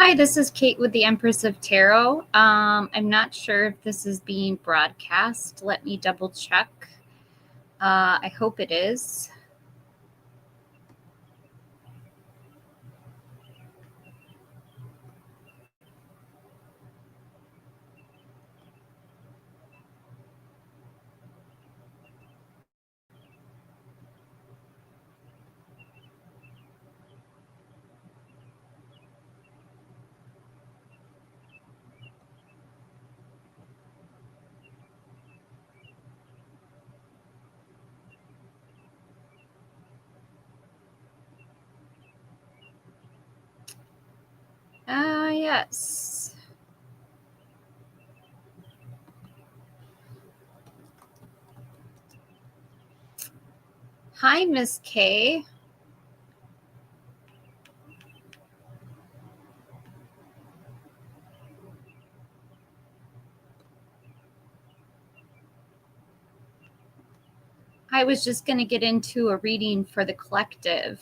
Hi, this is Kate with the Empress of Tarot. I'm not sure if this is being broadcast. Let me double check. I hope it is. Yes. Hi, Miss K. I was just going to get into a reading for the collective.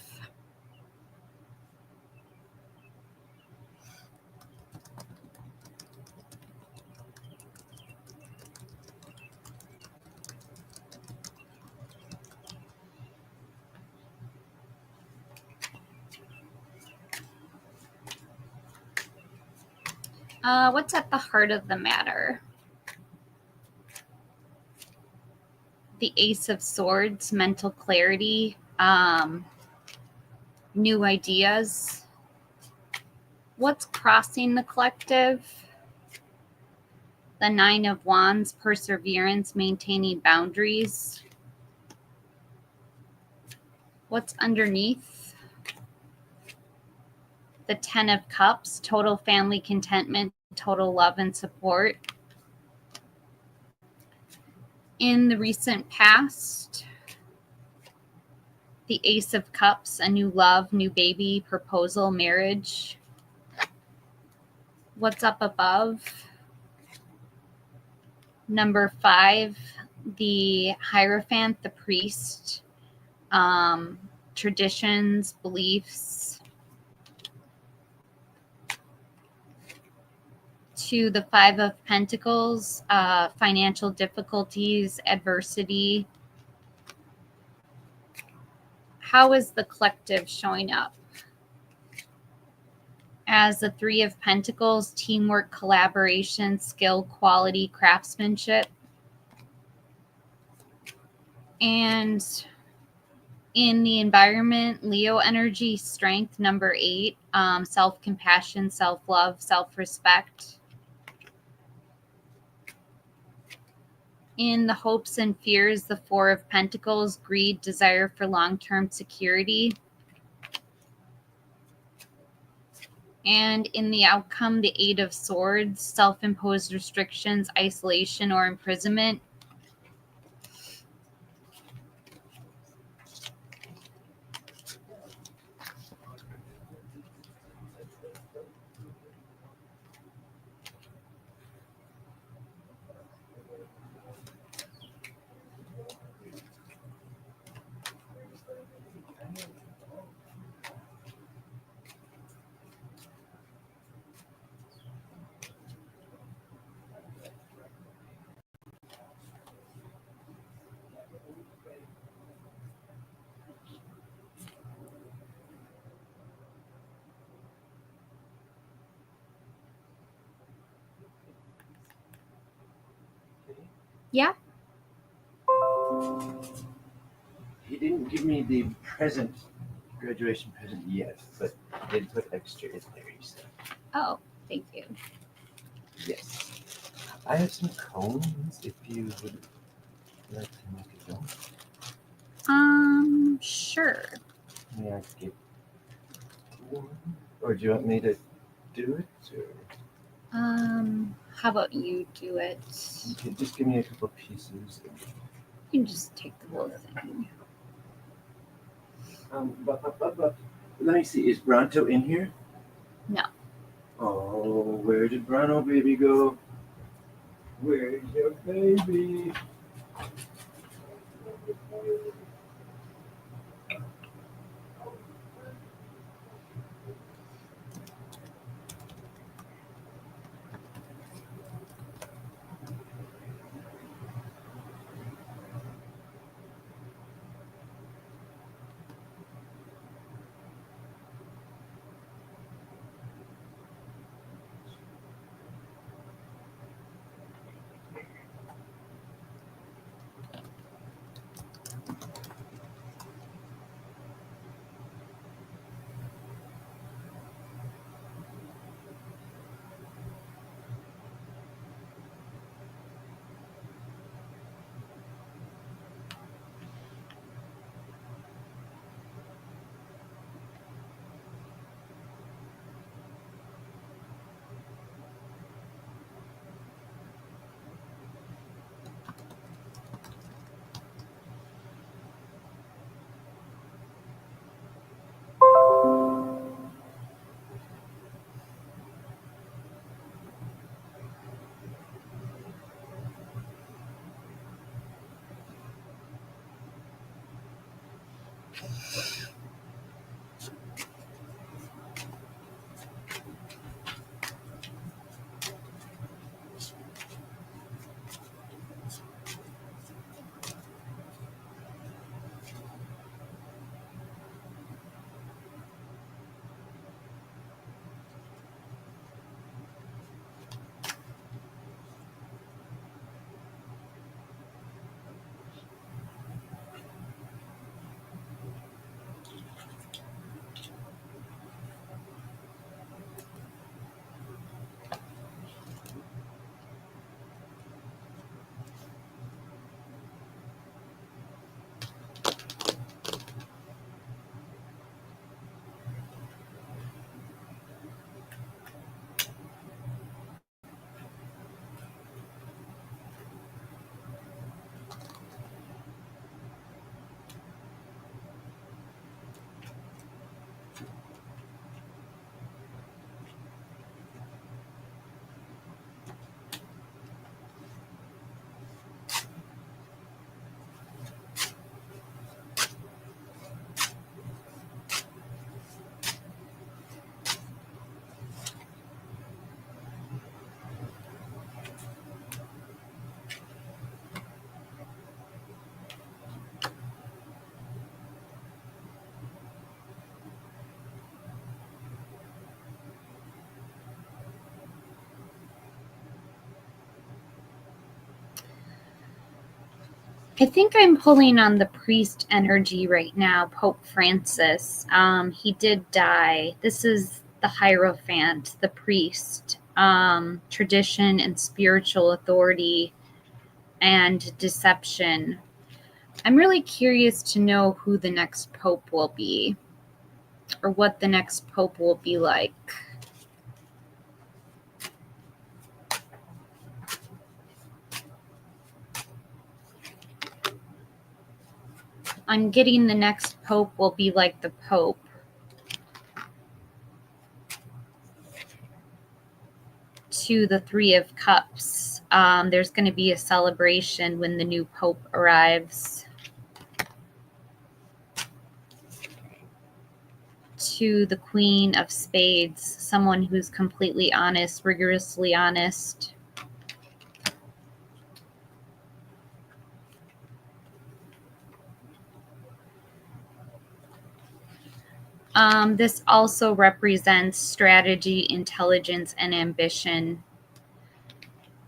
What's at the heart of the matter? The Ace of Swords, mental clarity, new ideas. What's crossing the collective? The Nine of Wands, perseverance, maintaining boundaries. What's underneath? The Ten of Cups, total family contentment, total love and support. In the recent past, the Ace of Cups, a new love, new baby, proposal, marriage. What's up above? Number 5, the Hierophant, the priest, traditions, beliefs. To the Five of Pentacles, financial difficulties, adversity. How is the collective showing up? As the Three of Pentacles, teamwork, collaboration, skill, quality, craftsmanship. And in the environment, Leo energy, strength, number 8, self-compassion, self-love, self-respect. In the hopes and fears, the Four of Pentacles, greed, desire for long-term security. And in the outcome, the Eight of Swords, self-imposed restrictions, isolation, or imprisonment. Yeah. He didn't give me the graduation present yet, but he did put extra in there, he said. Oh, thank you. Yes. I have some cones if you would like to make a go. Sure. May I get one? Or do you want me to do it? Or? How about you do it? Okay, just give me a couple pieces. You can just take the whole thing. Let me see. Is Bronto in here? No. Oh, where did Bronto baby go? Where's your baby? I think I'm pulling on the priest energy right now, Pope Francis. He did die. This is the Hierophant, the priest, tradition and spiritual authority and deception. I'm really curious to know who the next pope will be, or what the next pope will be like. I'm getting the next pope will be like the Pope. To the Three of Cups. There's going to be a celebration when the new pope arrives. To the Queen of Spades, someone who's completely honest, rigorously honest. This also represents strategy, intelligence, and ambition.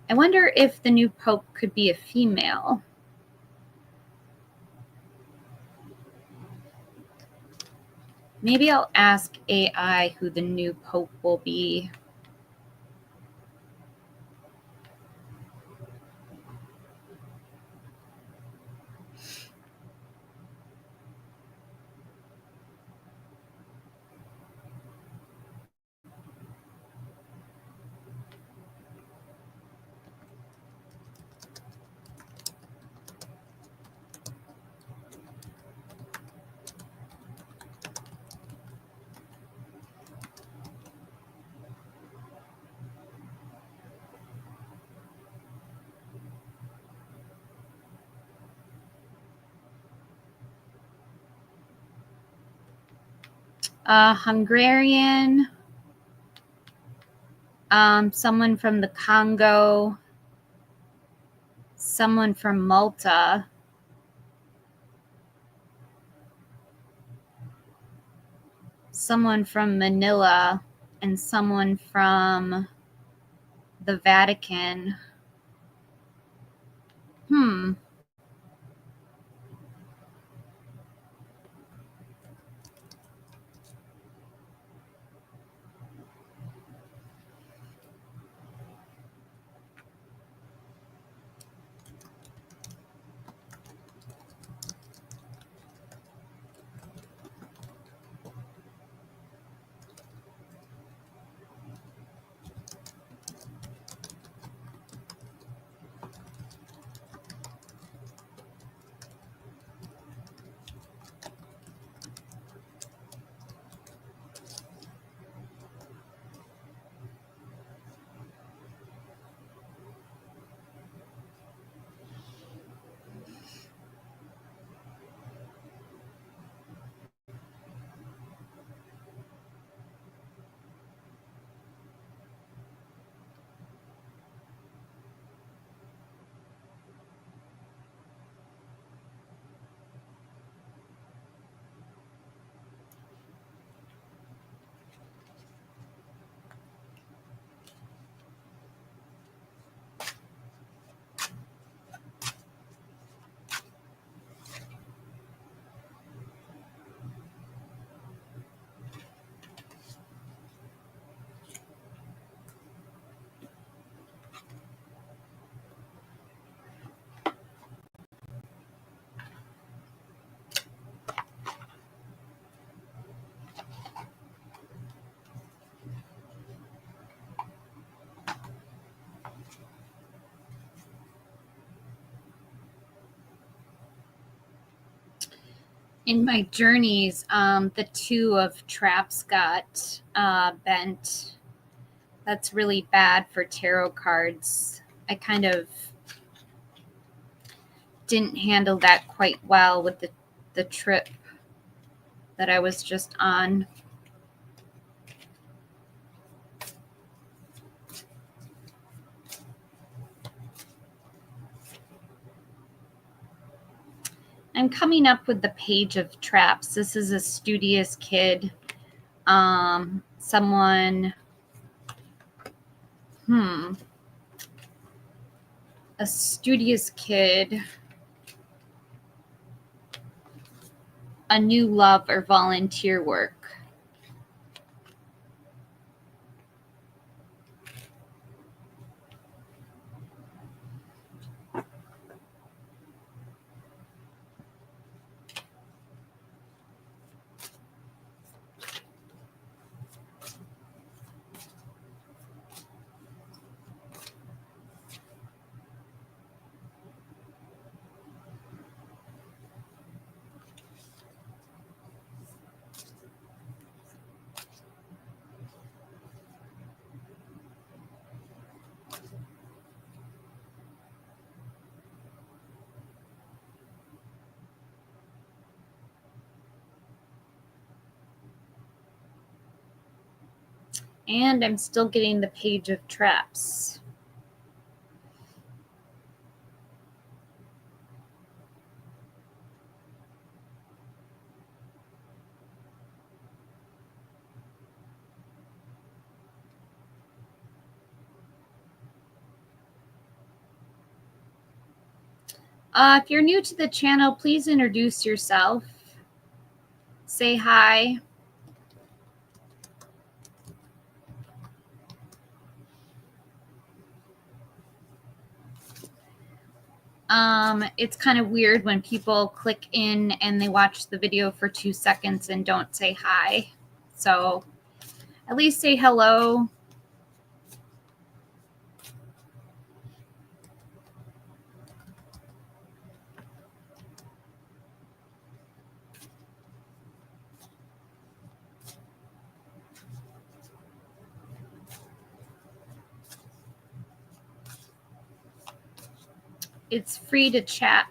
I wonder if the new pope could be a female. Maybe I'll ask AI who the new pope will be. Hungarian, someone from the Congo, someone from Malta, someone from Manila, and someone from the Vatican. In my journeys, the 2 of traps got bent. That's really bad for tarot cards. I kind of didn't handle that quite well with the trip that I was just on. I'm coming up with the Page of Traps. This is a studious kid. Someone, a studious kid, a new love or volunteer work. And I'm still getting the Page of Traps. If you're new to the channel, please introduce yourself. Say hi. It's kind of weird when people click in and they watch the video for 2 seconds and don't say hi. So at least say hello. It's free to chat.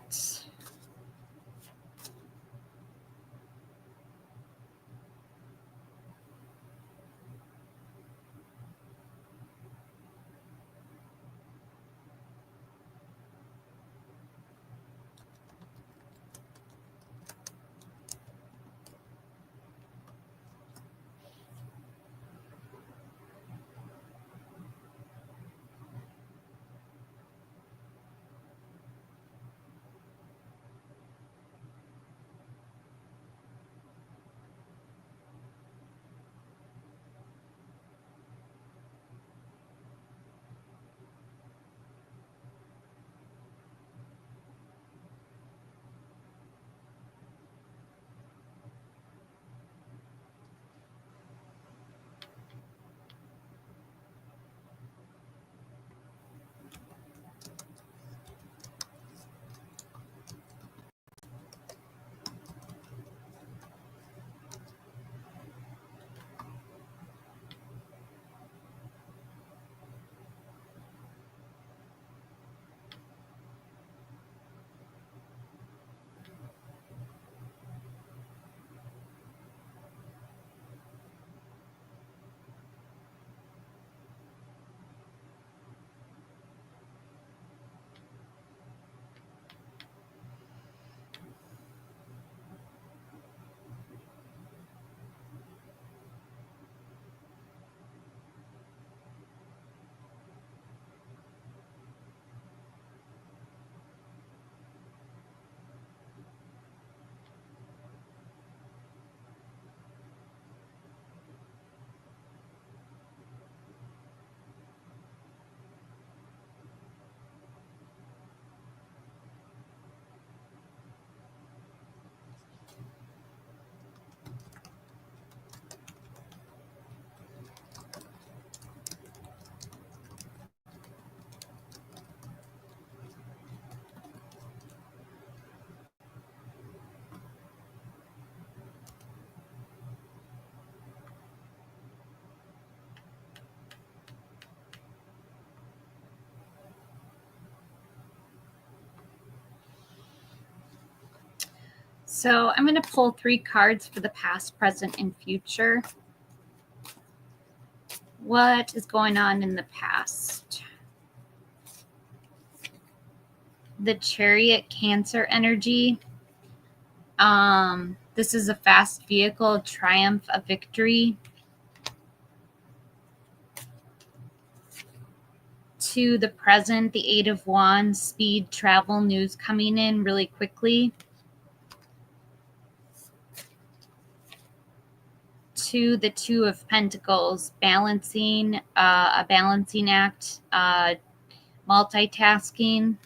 So I'm going to pull 3 cards for the past, present, and future. What is going on in the past? The Chariot, Cancer energy. This is a fast vehicle, triumph, a victory. To the present, the 8 of Wands, speed, travel, news coming in really quickly. To the 2 of Pentacles, balancing, a balancing act, multitasking.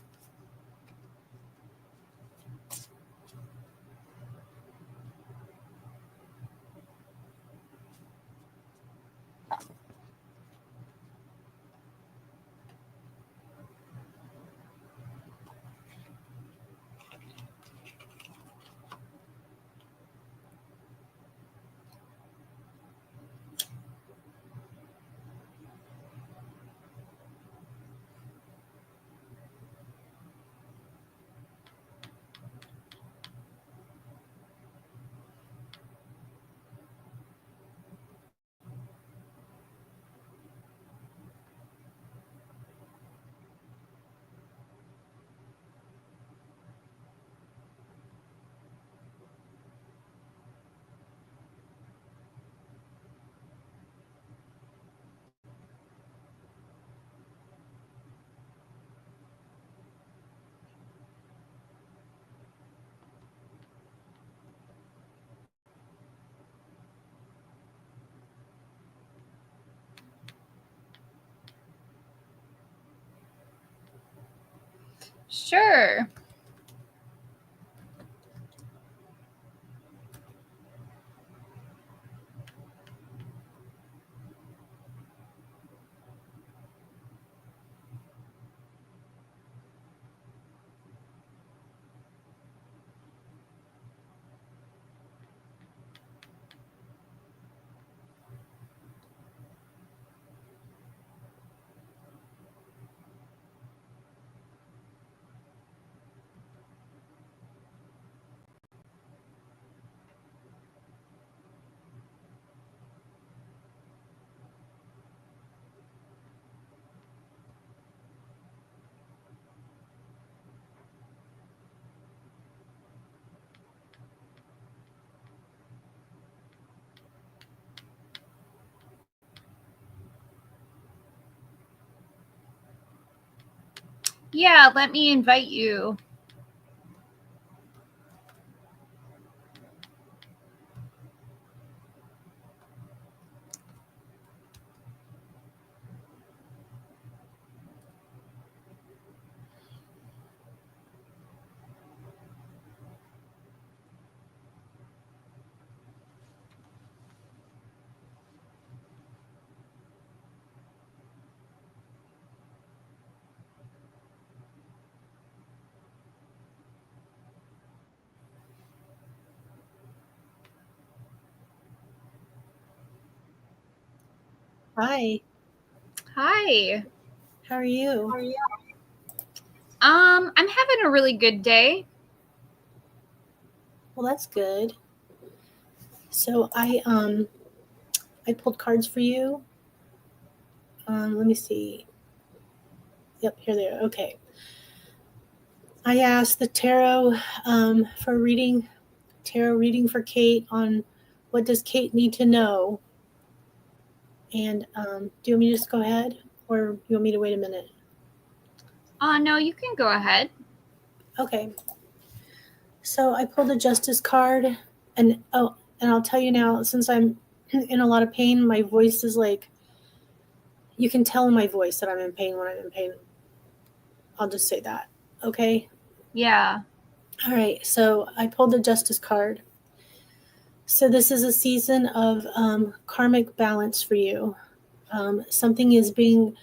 Sure. Yeah, let me invite you. Hi. Hi. How are you? I'm having a really good day. Well, that's good. So I pulled cards for you. Let me see. Yep, here they are. Okay. I asked the tarot for tarot reading for Kate on what does Kate need to know. And do you want me to just go ahead, or you want me to wait a minute? No, you can go ahead. Okay. So I pulled a Justice card, and I'll tell you now, since I'm in a lot of pain, my voice is like, you can tell in my voice that I'm in pain when I'm in pain. I'll just say that. Okay? Yeah. All right. So I pulled the Justice card. So this is a season of karmic balance for you. Something is being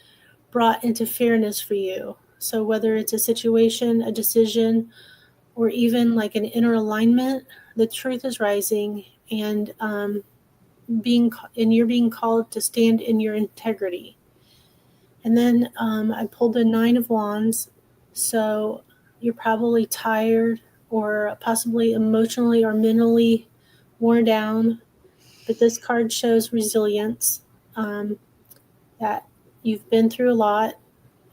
brought into fairness for you. So whether it's a situation, a decision, or even like an inner alignment, the truth is rising, and you're being called to stand in your integrity. And then I pulled the 9 of Wands. So you're probably tired or possibly emotionally or mentally worn down. But this card shows resilience, that you've been through a lot,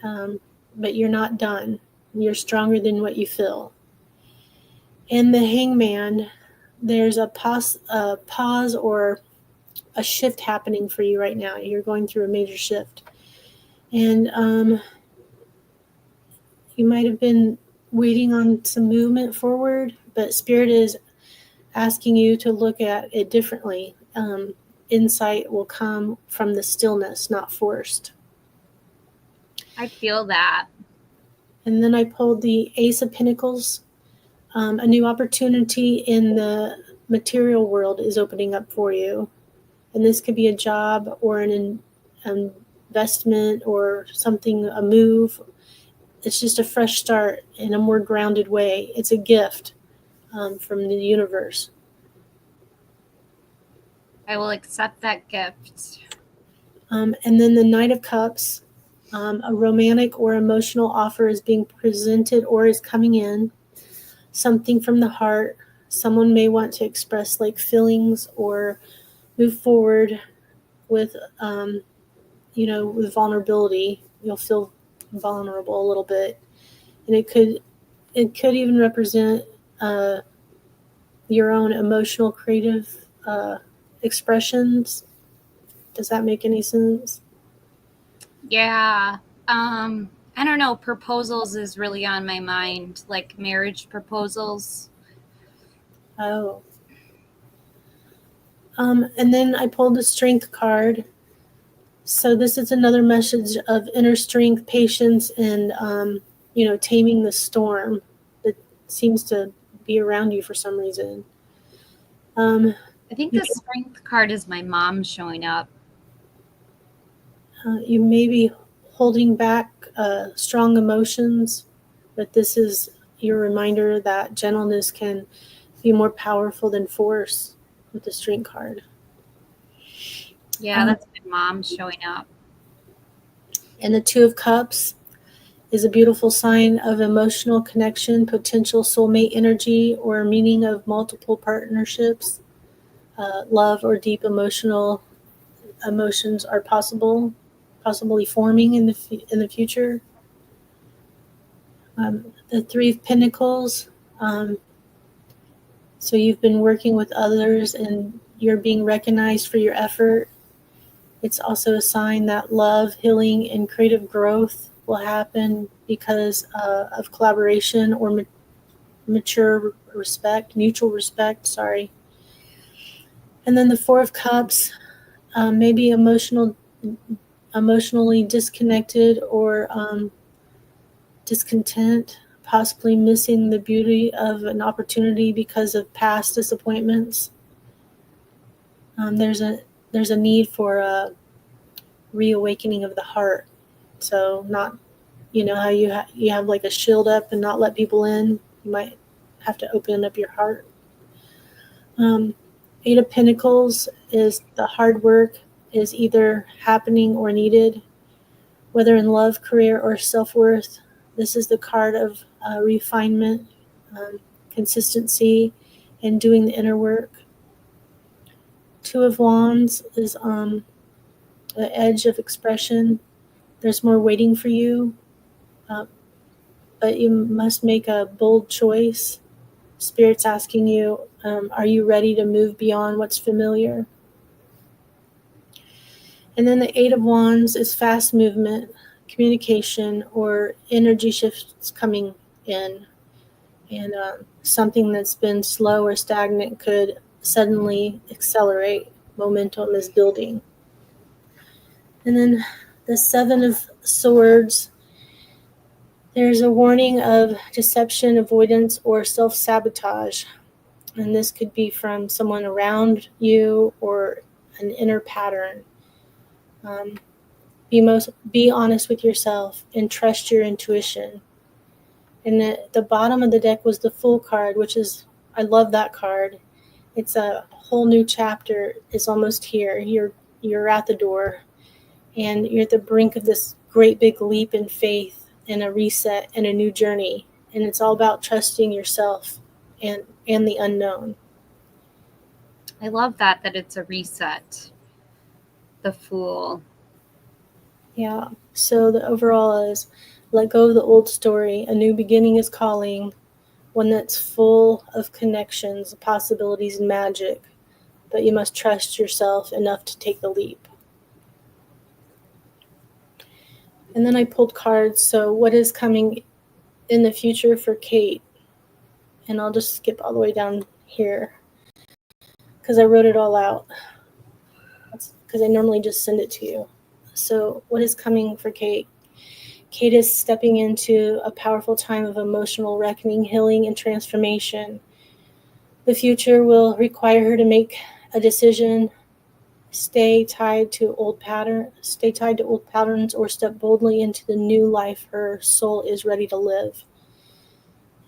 but you're not done. You're stronger than what you feel. And the Hangman, there's a pause or a shift happening for you right now. You're going through a major shift. And you might have been waiting on some movement forward, but Spirit is asking you to look at it differently. Insight will come from the stillness, not forced. I feel that. And then I pulled the Ace of Pentacles. A new opportunity in the material world is opening up for you. And this could be a job or an investment or something, a move. It's just a fresh start in a more grounded way. It's a gift from the universe. I will accept that gift. And then the Knight of Cups, a romantic or emotional offer is being presented or is coming in. Something from the heart. Someone may want to express like feelings or move forward with, with vulnerability. You'll feel vulnerable a little bit, and it could even represent your own emotional, creative expressions. Does that make any sense? Yeah. I don't know. Proposals is really on my mind, like marriage proposals. Oh. And then I pulled the Strength card. So this is another message of inner strength, patience, and, taming the storm that seems to be around you for some reason. I think the Strength card is my mom showing up. You may be holding back strong emotions, but this is your reminder that gentleness can be more powerful than force with the Strength card. Yeah, that's my mom showing up. And the Two of Cups is a beautiful sign of emotional connection, potential soulmate energy, or meaning of multiple partnerships. Love or deep emotions are possibly forming in the future. The Three of Pentacles. So you've been working with others and you're being recognized for your effort. It's also a sign that love, healing, and creative growth will happen because of collaboration or mutual respect. And then the Four of Cups, maybe emotionally disconnected or discontent, possibly missing the beauty of an opportunity because of past disappointments. There's a need for a reawakening of the heart. So not, how you have like a shield up and not let people in. You might have to open up your heart. Eight of Pentacles is the hard work is either happening or needed, whether in love, career, or self-worth. This is the card of refinement, consistency, and doing the inner work. Two of Wands is the edge of expression. There's more waiting for you, but you must make a bold choice. Spirit's asking you, are you ready to move beyond what's familiar? And then the Eight of Wands is fast movement, communication, or energy shifts coming in. And something that's been slow or stagnant could suddenly accelerate. Momentum is building. And then the Seven of Swords, there's a warning of deception, avoidance, or self-sabotage. And this could be from someone around you or an inner pattern. Be honest with yourself and trust your intuition. And the bottom of the deck was the Fool card, which is, I love that card. It's a whole new chapter is almost here. You're at the door, and you're at the brink of this great big leap in faith and a reset and a new journey. And it's all about trusting yourself and the unknown. I love that it's a reset. The Fool. Yeah. So the overall is let go of the old story. A new beginning is calling, one that's full of connections, possibilities, and magic. But you must trust yourself enough to take the leap. And then I pulled cards. So what is coming in the future for Kate? And I'll just skip all the way down here because I wrote it all out. Because I normally just send it to you. So what is coming for Kate? Kate is stepping into a powerful time of emotional reckoning, healing, and transformation. The future will require her to make a decision, stay tied to old patterns, or step boldly into the new life her soul is ready to live.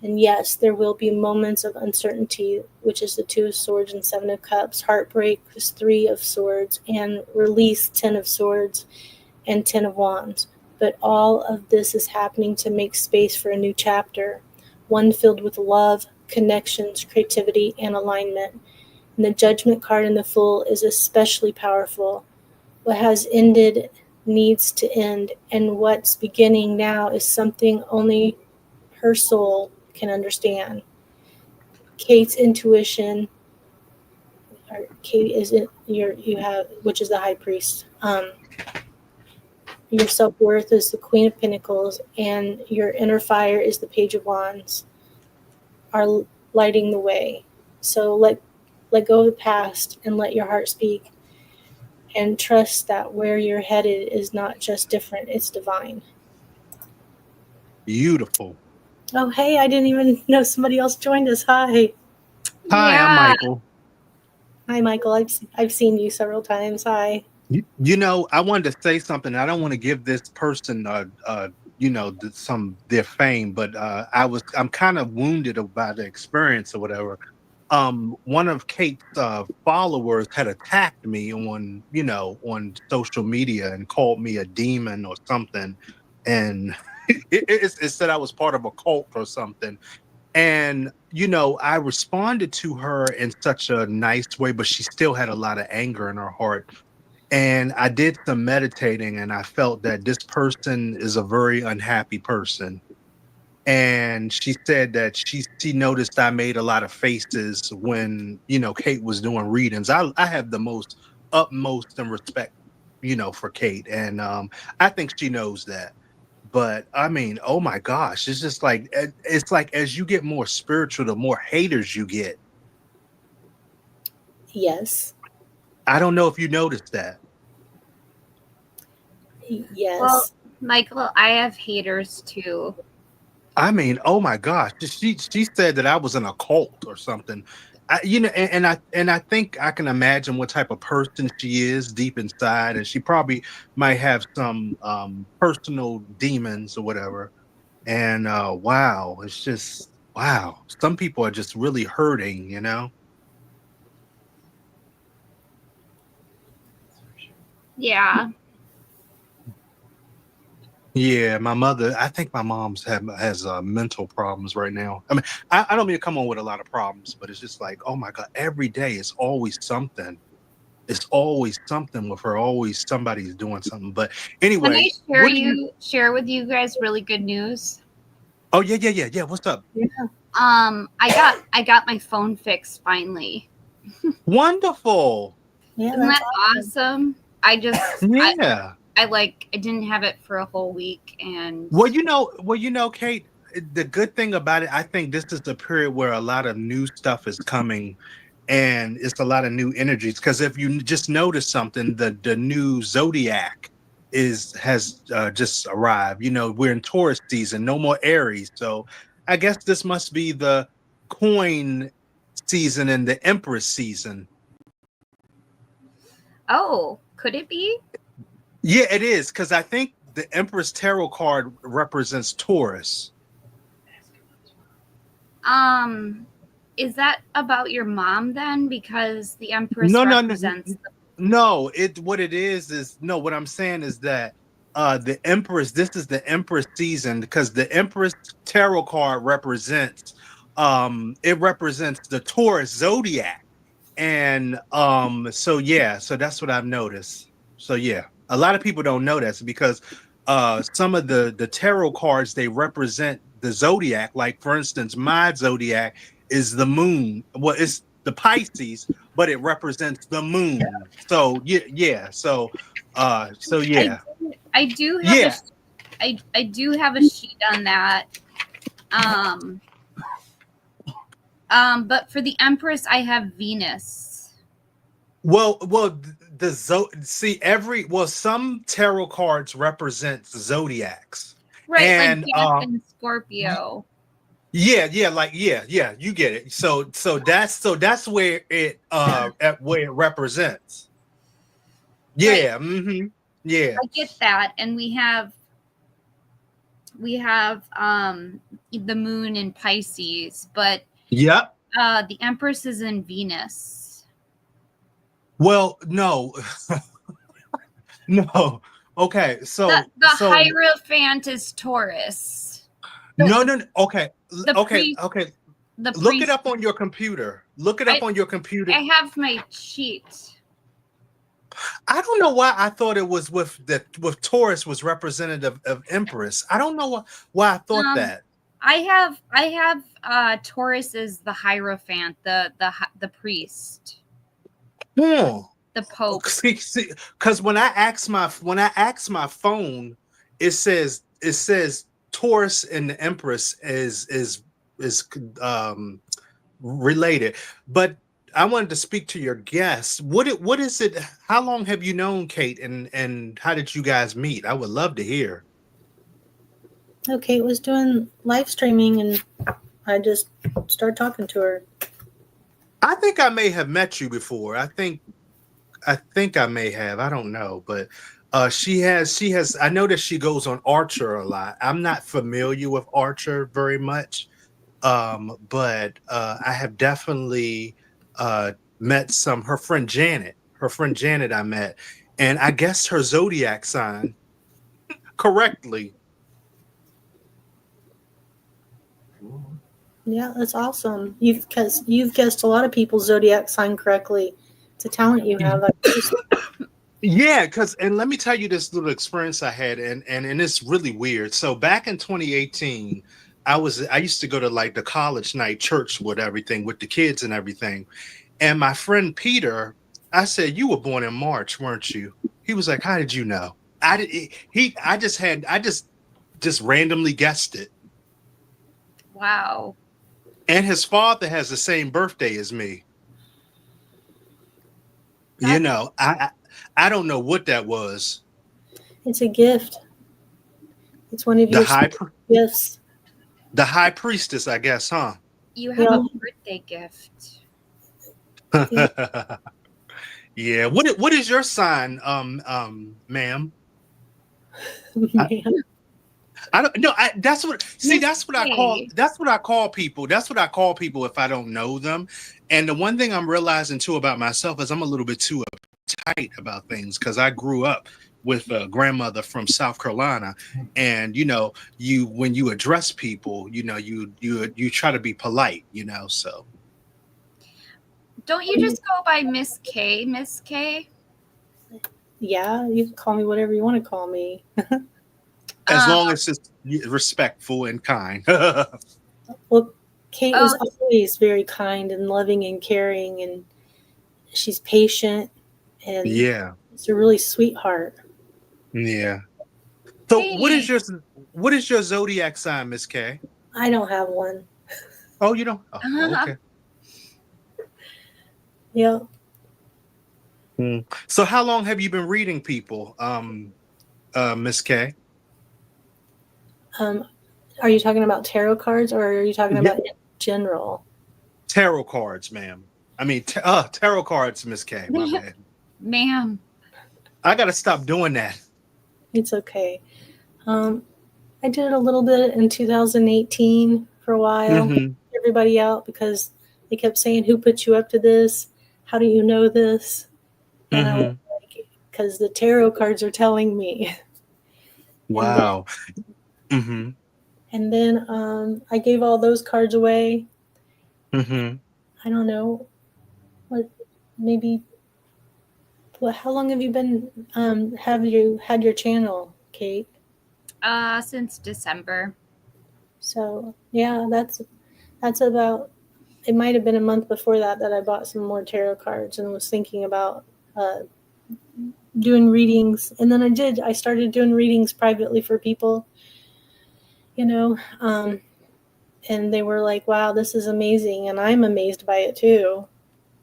And yes, there will be moments of uncertainty, which is the Two of Swords and Seven of Cups, heartbreak is Three of Swords, and release, 10 of Swords and 10 of Wands. But all of this is happening to make space for a new chapter, one filled with love, connections, creativity, and alignment. And the Judgment card in the Fool is especially powerful. What has ended needs to end, and what's beginning now is something only her soul can understand. Kate's intuition, or Kate is it you have, which is the High Priest. Your self-worth is the Queen of Pentacles, and your inner fire is the Page of Wands, are lighting the way. So let go of the past and let your heart speak, and trust that where you're headed is not just different, it's divine. Beautiful. Oh, hey, I didn't even know somebody else joined us. Hi. Hi, I'm Michael. Hi, Michael. I've seen you several times. Hi. You know, I wanted to say something. I don't want to give this person, their fame, but I'm kind of wounded about the experience or whatever. One of Kate's followers had attacked me on social media and called me a demon or something, and it said I was part of a cult or something. And, I responded to her in such a nice way, but she still had a lot of anger in her heart. And I did some meditating, and I felt that this person is a very unhappy person. And she said that she noticed I made a lot of faces when, Kate was doing readings. I have the most utmost and respect, for Kate. And I think she knows that. But I mean, oh my gosh, it's like as you get more spiritual, the more haters you get. Yes. I don't know if you noticed that. Yes. Well, Michael, I have haters too. I mean, oh my gosh, she said that I was in a cult or something. And I think I can imagine what type of person she is deep inside, and she probably might have some personal demons or whatever. And wow, it's just wow. Some people are just really hurting, Yeah. Yeah, my mother. I think my mom's has mental problems right now. I mean, I don't mean to come on with a lot of problems, but it's just like, oh my God, every day it's always something. It's always something with her. Always somebody's doing something. But anyway, can I share with you guys really good news? Oh yeah. What's up? Yeah. I got my phone fixed finally. Wonderful. Yeah, Isn't that awesome? I just Yeah. I didn't have it for a whole week, and Well, Kate, the good thing about it, I think this is the period where a lot of new stuff is coming, and it's a lot of new energies. Because if you just notice something, the new zodiac has just arrived. We're in Taurus season, no more Aries. So I guess this must be the coin season and the Empress season. Oh, could it be? Yeah, it is, because I think the Empress tarot card represents Taurus. Is that about your mom then? Because the Empress No. represents No, what it is no, what I'm saying is that the Empress, this is the Empress season, because the Empress tarot card represents it represents the Taurus zodiac. And so yeah, so that's what I've noticed. So yeah, a lot of people don't know that because some of the tarot cards, they represent the zodiac. Like for instance, my zodiac is the moon. Well, it's the Pisces, but it represents the moon. So yeah. So yeah. I do have Yeah. I do have a sheet on that. But for the Empress, I have Venus. Well, some tarot cards represent zodiacs. Right, And like Death and Scorpio. yeah, you get it. So that's where it where it represents. Yeah, Right. Yeah. I get that, and we have the moon in Pisces, but Yep. the Empress is in Venus. Well, no. No. Okay, so The Hierophant is Taurus. no. Okay. The Okay. priest, Okay. the Look it priest, up on your computer. Look it up on your computer. I have my sheet. I don't know why I thought it was with Taurus was representative of Empress. I don't know why I thought that. I have Taurus is the Hierophant, the priest. Hmm. The Pope. Because when I ask my phone, it says Taurus and the Empress is related. But I wanted to speak to your guest. What is it? How long have you known Kate, and how did you guys meet? I would love to hear. Okay, was doing live streaming, and I just started talking to her. I think I may have met you before. I think I may have. I don't know, but she has. I know that she goes on Archer a lot. I'm not familiar with Archer very much, but I have definitely met her friend Janet. Her friend Janet I met, and I guessed her zodiac sign correctly. Yeah, that's awesome. You've guessed a lot of people's zodiac sign correctly. It's a talent you have. Yeah, and let me tell you this little experience I had, and it's really weird. So back in 2018, I used to go to like the college night church with everything with the kids and everything. And my friend Peter, I said, "You were born in March, weren't you?" He was like, "How did you know?" I just randomly guessed it. Wow. And his father has the same birthday as me. You know, I don't know what that was. It's a gift. It's one of your gifts. The high priestess, I guess, huh? You have a birthday gift. Yeah. What is your sign, ma'am? I don't know. That's what I call people. That's what I call people if I don't know them. And the one thing I'm realizing too about myself is I'm a little bit too uptight about things because I grew up with a grandmother from South Carolina, and when you address people, you try to be polite, so. Don't you just go by Miss K, Miss K? Yeah, you can call me whatever you want to call me. As long as it's respectful and kind. Well, Kate is always very kind and loving and caring, and she's patient, and it's a really sweetheart. Yeah. So what is your zodiac sign, Miss K? I don't have one. Oh, you don't? Oh, okay. Yeah. So how long have you been reading people, Miss K? Are you talking about tarot cards, or are you talking about in general? Tarot cards, ma'am. I mean, tarot cards, Miss K. My bad. Ma'am. I got to stop doing that. It's okay. I did it a little bit in 2018 for a while. Everybody out because they kept saying, "Who put you up to this? How do you know this?" And I was like, "Because the tarot cards are telling me." Wow. And then I gave all those cards away, Mm-hmm. I don't know what maybe how long have you been have you had your channel, Kate? Since December. So yeah, that's about. It might have been a month before that I bought some more tarot cards and was thinking about uh, doing readings. And then I started doing readings privately for people, you know, and they were like, "Wow, this is amazing," and I'm amazed by it too.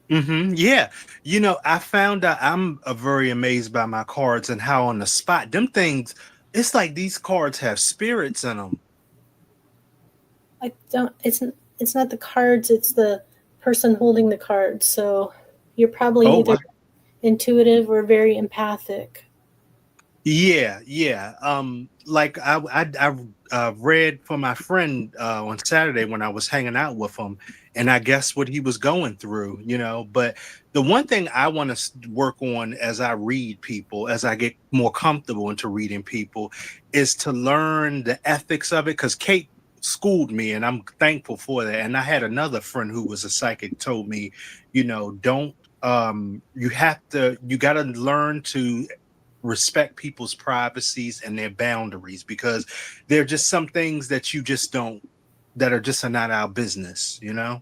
Mm-hmm. Yeah. You know, I found out I'm very amazed by my cards and how on the spot them things. It's like these cards have spirits in them. I don't. It's not the cards. It's the person holding the cards. So you're probably Oh, either wow. intuitive or very empathic. Yeah, yeah. Like I read for my friend on Saturday when I was hanging out with him, and I guess what he was going through, you know. But the one thing I want to work on as I read people, as I get more comfortable into reading people, is to learn the ethics of it. Because Kate schooled me, and I'm thankful for that. And I had another friend who was a psychic told me, you know, don't you got to learn to respect people's privacies and their boundaries because there are just some things that you just don't that are just not our business, you know.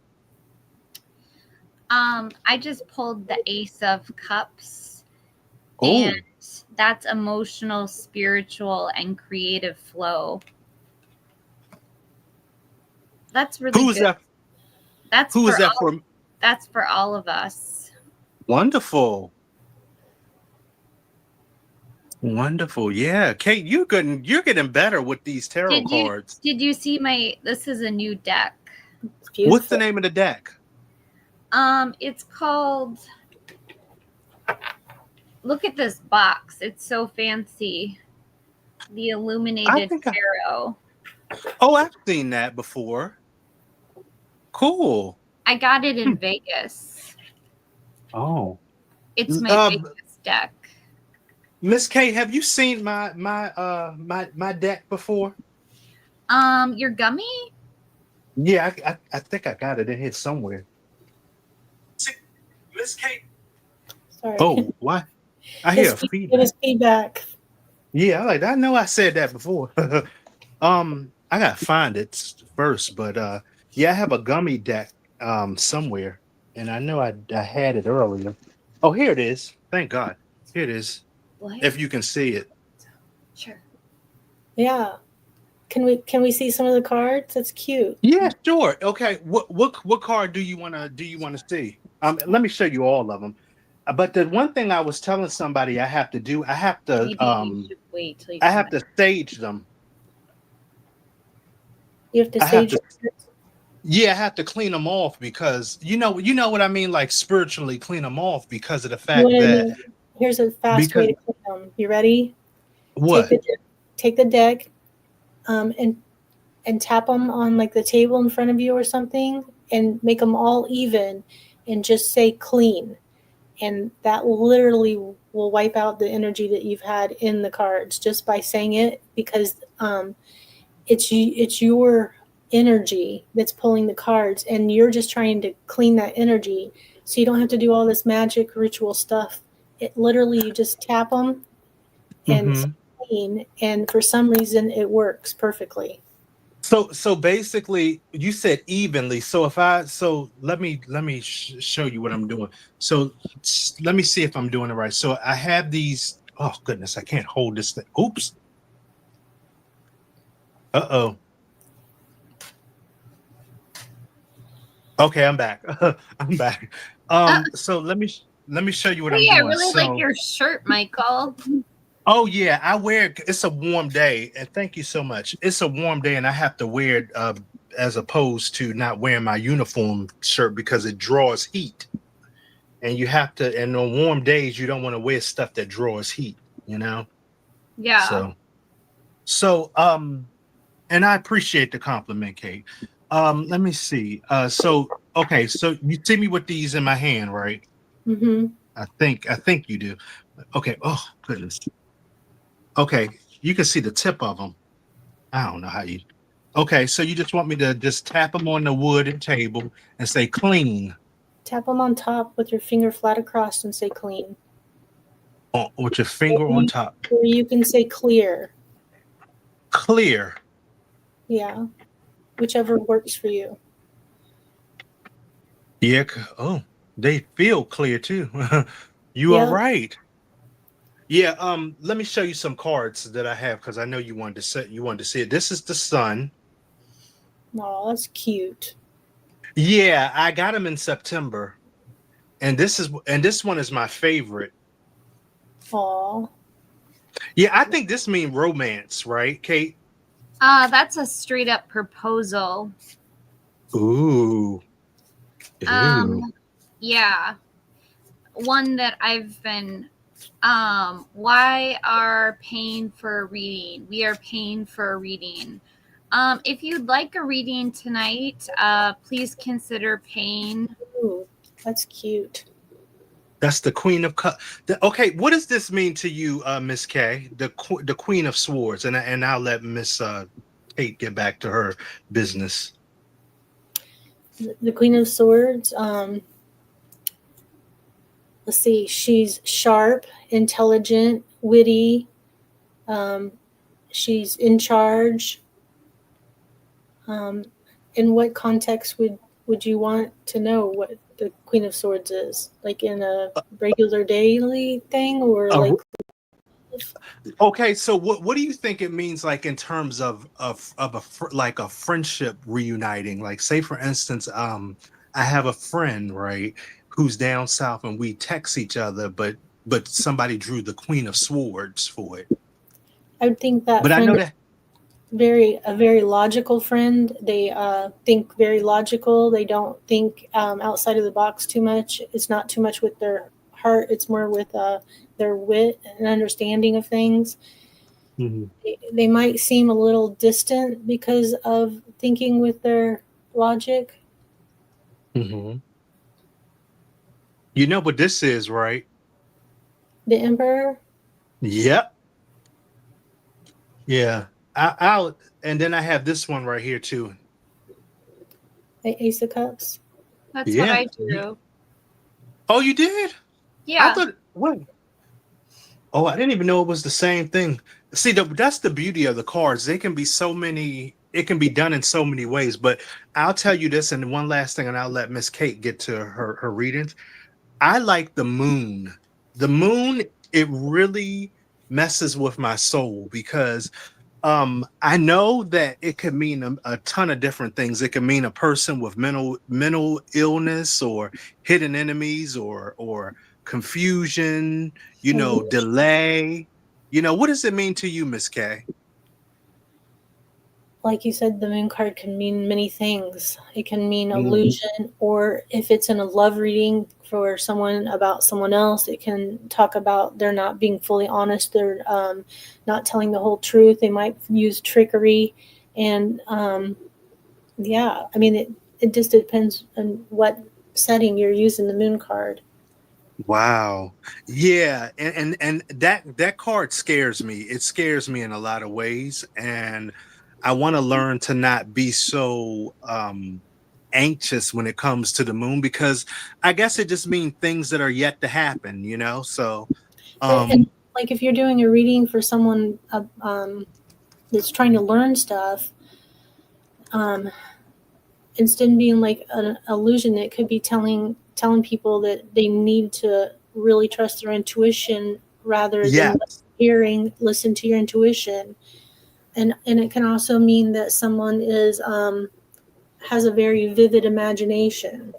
I just pulled the Ace of Cups, and Oh, that's emotional, spiritual, and creative flow. That's really who's good. that? That's Who is for that all. for? That's for all of us. Wonderful. Wonderful. Yeah, Kate, you're getting better with these tarot Did you cards. did you see my? This is a new deck. It's What's the beautiful. name of the deck? It's called. Look at this box. It's so fancy. The I Illuminated think Tarot. I've seen that before. Cool. I got it in Vegas. Oh. It's my Uh Vegas deck. Miss Kate, have you seen my deck before? Your gummy? Yeah, I think I got it in here somewhere. Miss Kate. Sorry. Oh, why? I hear His a it feedback. is feedback. Yeah, I know I said that before. I gotta find it first, but yeah, I have a gummy deck somewhere, and I know I had it earlier. Oh, here it is. Thank God. Here it is. What? If you can see it. Sure. Yeah. Can we see some of the cards? That's cute. Yeah, sure. Okay. What card do you wanna see? Let me show you all of them. But the one thing I was telling somebody I have to do, Maybe you should wait till you I come have back. to stage them. You have to I have sage to your cards. Yeah, I have to clean them off because you know what I mean, like spiritually clean them off because of the You fact want to that know? Here's a fast way because to clean them. You ready? Take what? the take the deck, and tap them on like the table in front of you or something, and make them all even, and just say clean, and that literally will wipe out the energy that you've had in the cards just by saying it, because it's your energy that's pulling the cards, and you're just trying to clean that energy, so you don't have to do all this magic ritual stuff. It literally, you just tap them and Hmm. clean, and for some reason it works perfectly. So basically, you said evenly. So if I so let me show you what I'm doing. So let me see if I'm doing it right. So I have these. Oh goodness, I can't hold this thing. Oops. Uh-oh. Okay, I'm back. I'm back. Uh, So let me show you what I'm hey, I doing. really like So your shirt, Michael. oh yeah, I wear it. It's a warm day, and thank you so much. It's a warm day, and I have to wear it as opposed to not wearing my uniform shirt because it draws heat, and you have to. And on warm days, you don't want to wear stuff that draws heat. You know. Yeah. So and I appreciate the compliment, Kate. Let me see. Okay, so you see me with these in my hand, right? Mm-hmm. I think you do. Okay. Oh goodness. Okay, you can see the tip of them. I don't know how you. Okay, so you just want me to just tap them on the wood table and say clean Tap them on top with your finger flat across and say clean. with your finger on top. Or you can say clear. Clear. Yeah, whichever works for you. Yeah. Oh, they feel clear too. You are Yeah. right. Yeah. Let me show you some cards that I have because I know you wanted to see it. This is the sun. Oh, that's cute. Yeah, I got them in September, and this one is my favorite. Aw. Yeah, I think this means romance, right, Kate? That's a straight up proposal. Ooh. Ooh. Yeah. One that I've been why are paying for a reading? We are paying for a reading. If you'd like a reading tonight, please consider paying. Ooh, that's cute. That's the Queen of Cups. Okay, what does this mean to you, Miss K? The Queen of Swords, and I'll let Miss Kate get back to her business. The Queen of Swords, let's see, she's sharp, intelligent, witty. She's in charge. In what context would you want to know what the Queen of Swords is? Like in a regular daily thing, or like? Okay, so what do you think it means, like in terms of like a friendship reuniting? Like, say for instance, I have a friend, right, who's down south, and we text each other, but somebody drew the Queen of Swords for it. I would think that But I friend know is that. a very logical friend. They think very logical. They don't think outside of the box too much. It's not too much with their heart. It's more with their wit and understanding of things. Mhm. They might seem a little distant because of thinking with their logic. Mm-hmm. You know what this is, right? The Emperor. Yep. Yeah. I'll and then I have this one right here too. Ace of Cups. That's what Yeah. I drew. Oh, you did? I Yeah. thought what? Oh, I didn't even know it was the same thing. See, that's the beauty of the cards. They can be so many. It can be done in so many ways. But I'll tell you this, and one last thing, and I'll let Miss Kate get to her readings. I like the moon. The moon, it really messes with my soul because I know that it could mean a ton of different things. It could mean a person with mental illness or hidden enemies or confusion, delay. What does it mean to you, Miss K? Like you said, the moon card can mean many things. It can mean Mhm. illusion, or if it's in a love reading for someone about someone else, it can talk about they're not being fully honest. They're not telling the whole truth. They might use trickery. And yeah, I mean, it just depends on what setting you're using the moon card. Wow. Yeah, and that card scares me. It scares me in a lot of ways, and I want to learn to not be so anxious when it comes to the moon because I guess it just means things that are yet to happen. So And like if you're doing a reading for someone that's trying to learn stuff, um, instead of being like an illusion, it could be telling people that they need to really trust their intuition rather than yes. listen to your intuition. And it can also mean that someone is has a very vivid imagination.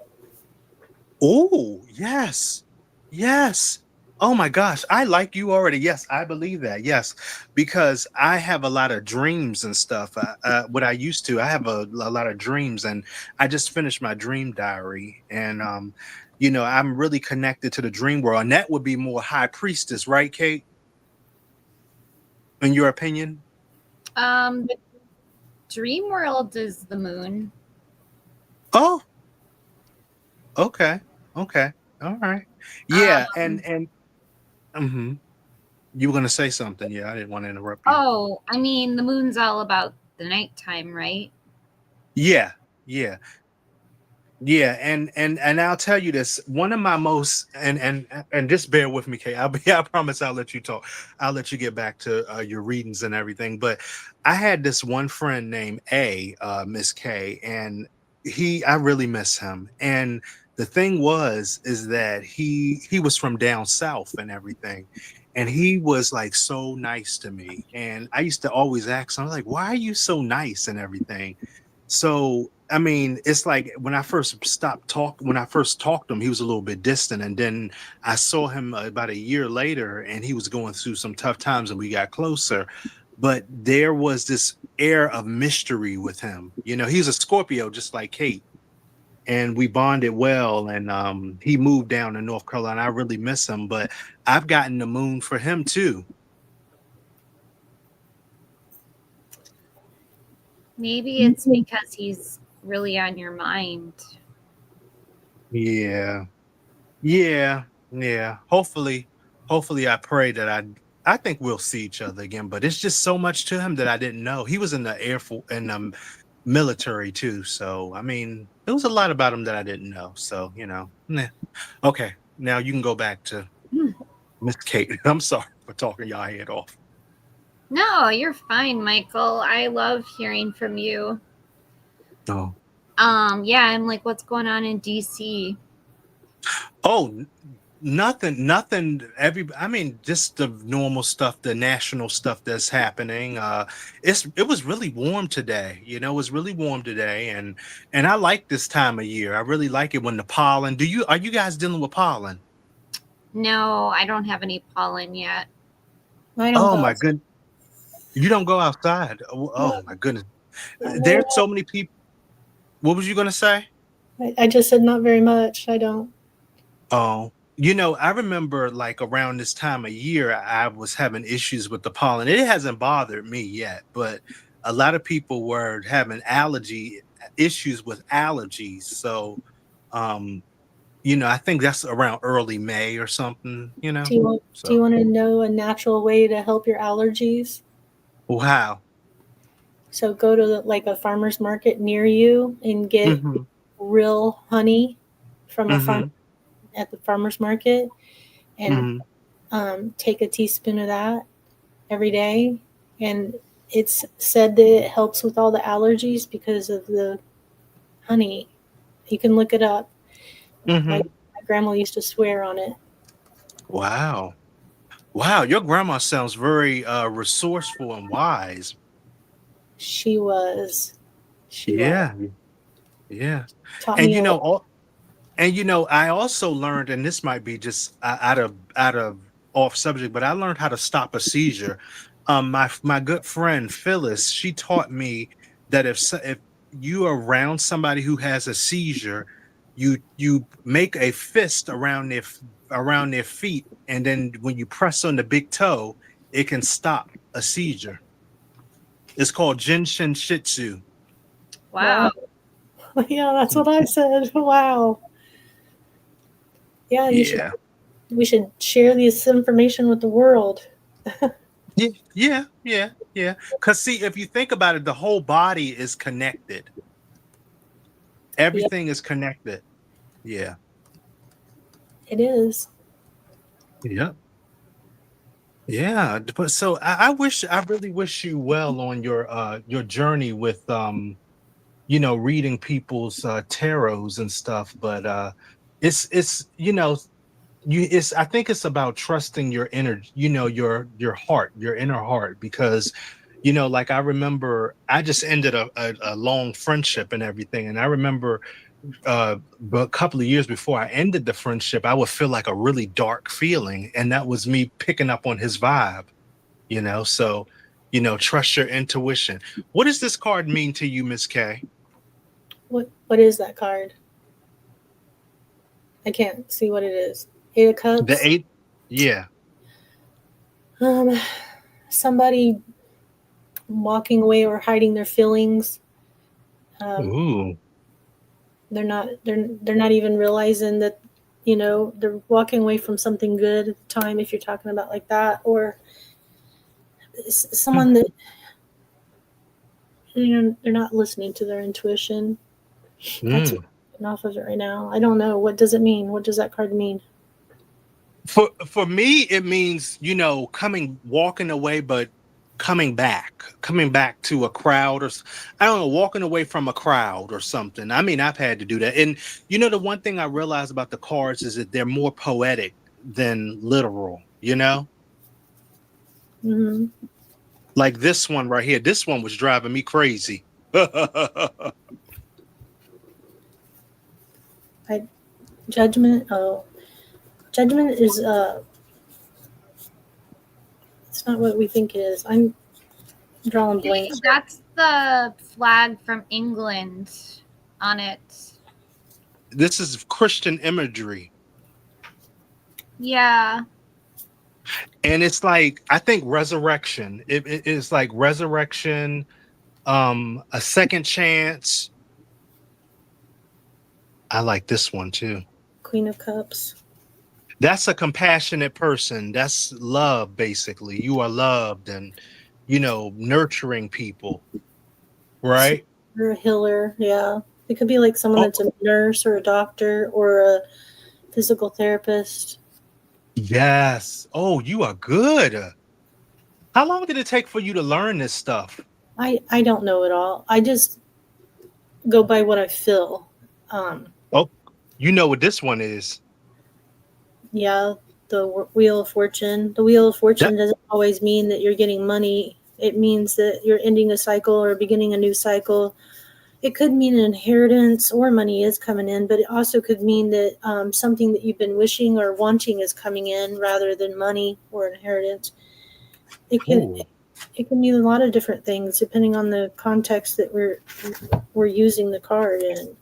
Oh, yes. Yes. Oh my gosh, I like you already. Yes, I believe that. Yes, because I have a lot of dreams and stuff. What I used to, I have a lot of dreams, and I just finished my dream diary, and I'm really connected to the dream world, and that would be more high priestess, right, Kate? In your opinion? The dream world is the moon. Oh, okay, okay, all right, yeah, Um, and you were gonna say something. Yeah, I didn't want to interrupt you. oh, I mean, the moon's all about the nighttime, right? Yeah, yeah. Yeah, and I'll tell you this. One of my most and just bear with me, Kay. I promise I'll let you talk. I'll let you get back to your readings and everything. But I had this one friend named Miss K, and I really miss him. And the thing is that he was from down south and everything, and he was like so nice to me. And I used to always ask him, like, why are you so nice and everything? So, I mean, it's like when I first when I first talked to him, he was a little bit distant. And then I saw him about a year later and he was going through some tough times and we got closer. But there was this air of mystery with him. You know, he's a Scorpio, just like Kate. And we bonded well. And he moved down to North Carolina. I really miss him, but I've gotten the moon for him too. Maybe it's because he's really on your mind. Yeah. Yeah, yeah. Hopefully I pray that I think we'll see each other again, but it's just so much to him that I didn't know. He was in the Air Force and military too. So, I mean, there was a lot about him that I didn't know. So, nah. Okay. Now you can go back to Miss Kate. I'm sorry for talking y'all head off. No, you're fine, Michael. I love hearing from you. Oh. Yeah, I'm like, what's going on in DC? Oh, nothing. I mean, just the normal stuff, the national stuff that's happening. It was really warm today. It was really warm today, and I like this time of year. I really like it when the pollen. Are you guys dealing with pollen? No, I don't have any pollen yet. I don't Oh go. my goodness, you don't go outside. Oh my goodness, there's so many people. What was you gonna say? I just said not very much. I don't. Oh, I remember like around this time of year, I was having issues with the pollen. It hasn't bothered me yet, but a lot of people were having allergy issues with allergies. So, um, I think that's around early May or something, Do you So, want to know a natural way to help your allergies? wow. So go to like a farmer's market near you and get Mm-hmm. real honey from a farm Mm-hmm. at the farmer's market, and Mm-hmm. take a teaspoon of that every day. And it's said that it helps with all the allergies because of the honey. You can look it up. My, Mm-hmm. my grandma used to swear on it. Wow. Wow. Your grandma sounds very resourceful and wise. She was. She was. Yeah. Yeah. Taught And me a lot. I also learned, and this might be just out of off subject, but I learned how to stop a seizure. My good friend Phyllis, she taught me that if you are around somebody who has a seizure, you make a fist around their feet, and then when you press on the big toe, it can stop a seizure. It's called Jinshin Shitsu. Wow. Yeah, that's what I said. Wow. Yeah, Yeah. we should share this information with the world. Yeah. Because see, if you think about it, the whole body is connected. Yeah, Everything is connected. Yeah. it is. Yeah. Yeah. But so I really wish you well on your journey with reading people's tarots and stuff. But it's I think it's about trusting your inner, your heart, your inner heart, because like I remember I just ended a long friendship and everything. And I remember but a couple of years before I ended the friendship, I would feel like a really dark feeling. And that was me picking up on his vibe, so trust your intuition. What does this card mean to you, Miss K? What is that card? I can't see what it is. Eight of The Cups. eight. Yeah. Um, somebody walking away or hiding their feelings. Ooh. They're not even realizing that they're walking away from something good at the time. If you're talking about like that, or someone that they're not listening to their intuition. That's Mm. off of it right now. I don't know. What does it mean? What does that card mean? For me, it means, walking away, but coming back to a crowd, I don't know, walking away from a crowd or something. I mean, I've had to do that. And the one thing I realized about the cards is that they're more poetic than literal, Mm-hmm. like this one right here. This one was driving me crazy. Judgment. Oh, judgment is it's not what we think it is. I'm drawing blanks. That's the flag from England on it. This is Christian imagery. Yeah. And it's like, I think resurrection. It is like resurrection, a second chance. I like this one too. Queen of Cups. That's a compassionate person. That's love, basically. You are loved and, nurturing people. Right? Or a healer, yeah. It could be like someone that's a nurse or a doctor or a physical therapist. Yes. Oh, you are good. How long did it take for you to learn this stuff? I don't know it all. I just go by what I feel. You know what this one is? Yeah, the Wheel of Fortune. The Wheel of Fortune doesn't always mean that you're getting money. It means that you're ending a cycle or beginning a new cycle. It could mean an inheritance or money is coming in, but it also could mean that something that you've been wishing or wanting is coming in rather than money or inheritance. It can mean a lot of different things depending on the context that we're using the card in.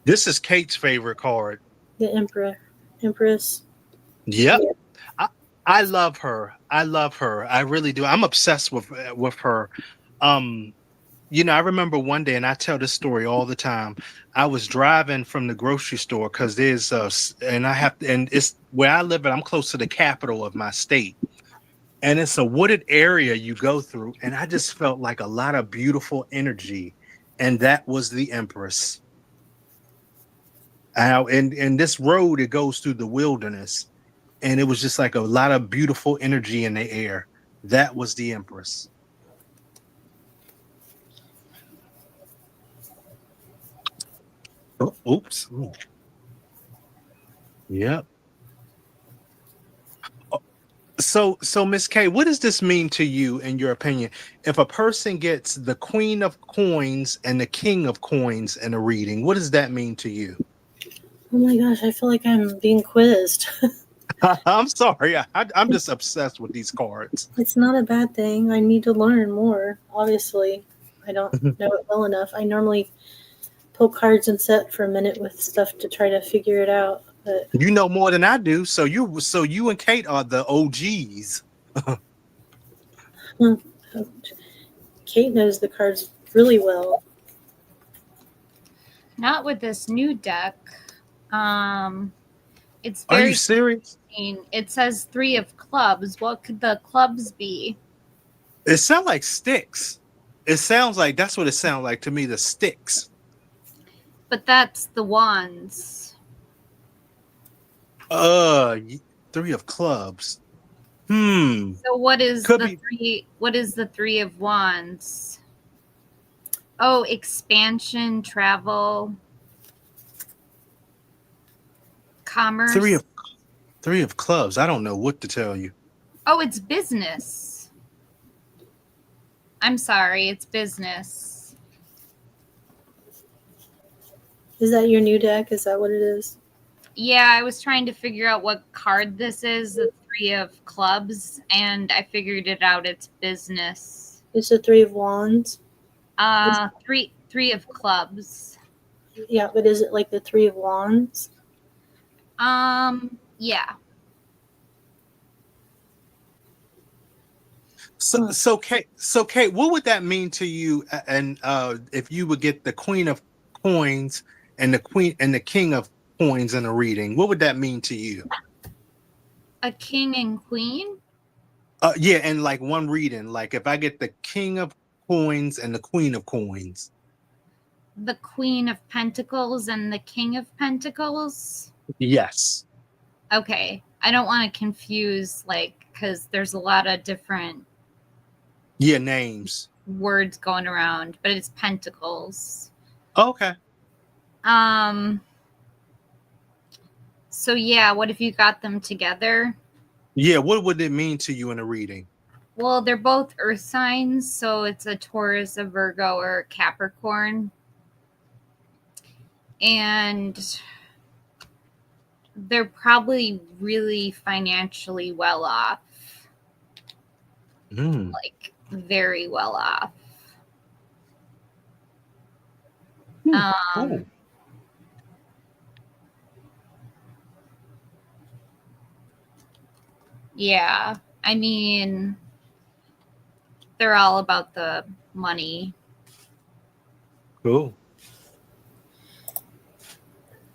This is Kate's favorite card. The Empress. Yep. Yeah. I love her. I really do. I'm obsessed with her. I remember one day, and I tell this story all the time. I was driving from the grocery store because there's and it's where I live, and I'm close to the capital of my state. And it's a wooded area you go through, and I just felt like a lot of beautiful energy, and that was the Empress. And this road, it goes through the wilderness, and it was just like a lot of beautiful energy in the air. That was the Empress. Oh, oops. Ooh. Yep. So Miss K, what does this mean to you, in your opinion? If a person gets the Queen of Coins and the King of Coins in a reading, what does that mean to you? Oh my gosh, I feel like I'm being quizzed. I'm sorry. I'm just obsessed with these cards. It's not a bad thing. I need to learn more. Obviously, I don't know it well enough. I normally pull cards and sit for a minute with stuff to try to figure it out. But you know more than I do. So you and Kate are the OGs. Kate knows the cards really well. Not with this new deck. It's Are very you serious? It says 3 of clubs. What could the clubs be? It sounds like sticks. It sounds like that's what it sounds like to me, the sticks. But that's the wands. 3 of clubs. So what is what is the 3 of wands? Oh, expansion, travel, commerce. 3 of clubs. I don't know what to tell you. Oh, it's business. I'm sorry, it's business. Is that your new deck? Is that what it is? Yeah, I was trying to figure out what card this is, the 3 of clubs, and I figured it out. It's business. It's the 3 of wands? Three of clubs. Yeah, but is it like the 3 of wands? Yeah. So Kate, what would that mean to you? And if you would get the Queen of Coins and the King of Coins in a reading, what would that mean to you? A king and queen? Yeah, and like one reading, like if I get the King of coins and the Queen of coins. The Queen of Pentacles and the King of Pentacles? Yes. Okay. I don't want to confuse, like, because there's a lot of different names. Words going around, but it's pentacles. Okay. So yeah, what if you got them together? Yeah, what would it mean to you in a reading? Well, they're both earth signs, so it's a Taurus, a Virgo, or a Capricorn. And they're probably really financially well off. Like, very well off. Cool. Yeah, I mean, they're all about the money. Cool.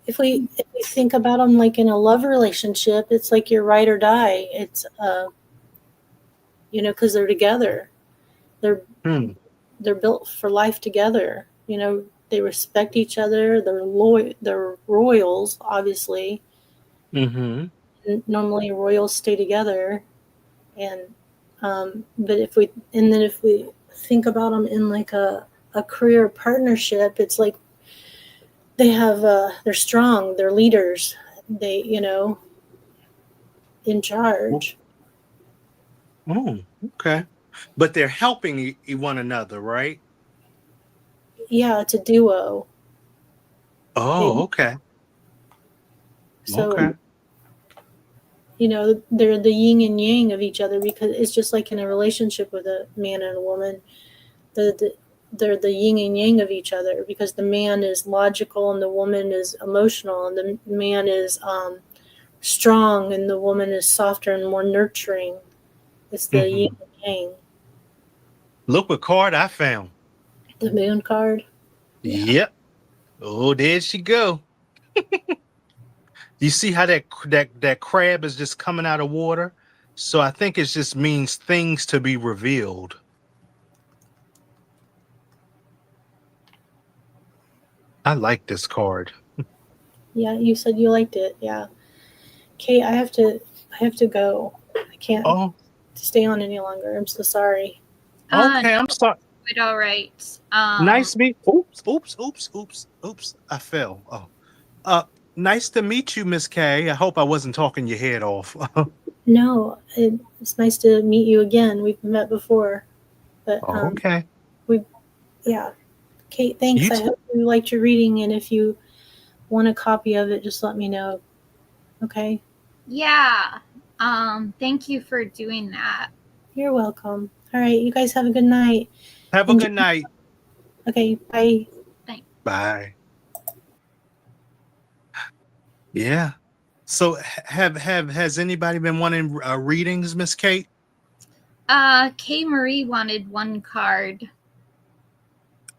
If we think about them like in a love relationship, it's like you're ride or die. It's because they're together. They're built for life together. They respect each other. They're royals, obviously. Normally royals stay together, but if we think about them in like a career partnership, it's like they're strong, they're leaders, they in charge. Oh, okay. But they're helping one another, right? Yeah, it's a duo. Oh, okay. So, okay. They're the yin and yang of each other, because it's just like in a relationship with a man and a woman. They're the yin and yang of each other, because the man is logical and the woman is emotional, and the man is strong and the woman is softer and more nurturing. It's the yin and yang. Look what card I found. The moon card. Yeah. Yep. Oh, there she go. You see how that crab is just coming out of water? So I think it just means things to be revealed. I like this card. Yeah, you said you liked it. Yeah. Kate, I have to go. I can't stay on any longer. I'm so sorry. Okay, I'm sorry. All right. Nice to meet. Oops. I fell. Nice to meet you, Miss K. I hope I wasn't talking your head off. No, it's nice to meet you again. We've met before, but okay. Yeah. Kate, thanks. I hope you liked your reading, and if you want a copy of it, just let me know. Okay? Yeah. Thank you for doing that. You're welcome. All right, you guys have a good night. Have a good night. Okay, bye. Thanks. Bye. Yeah. So has anybody been wanting readings, Miss Kate? Kay Marie wanted one card.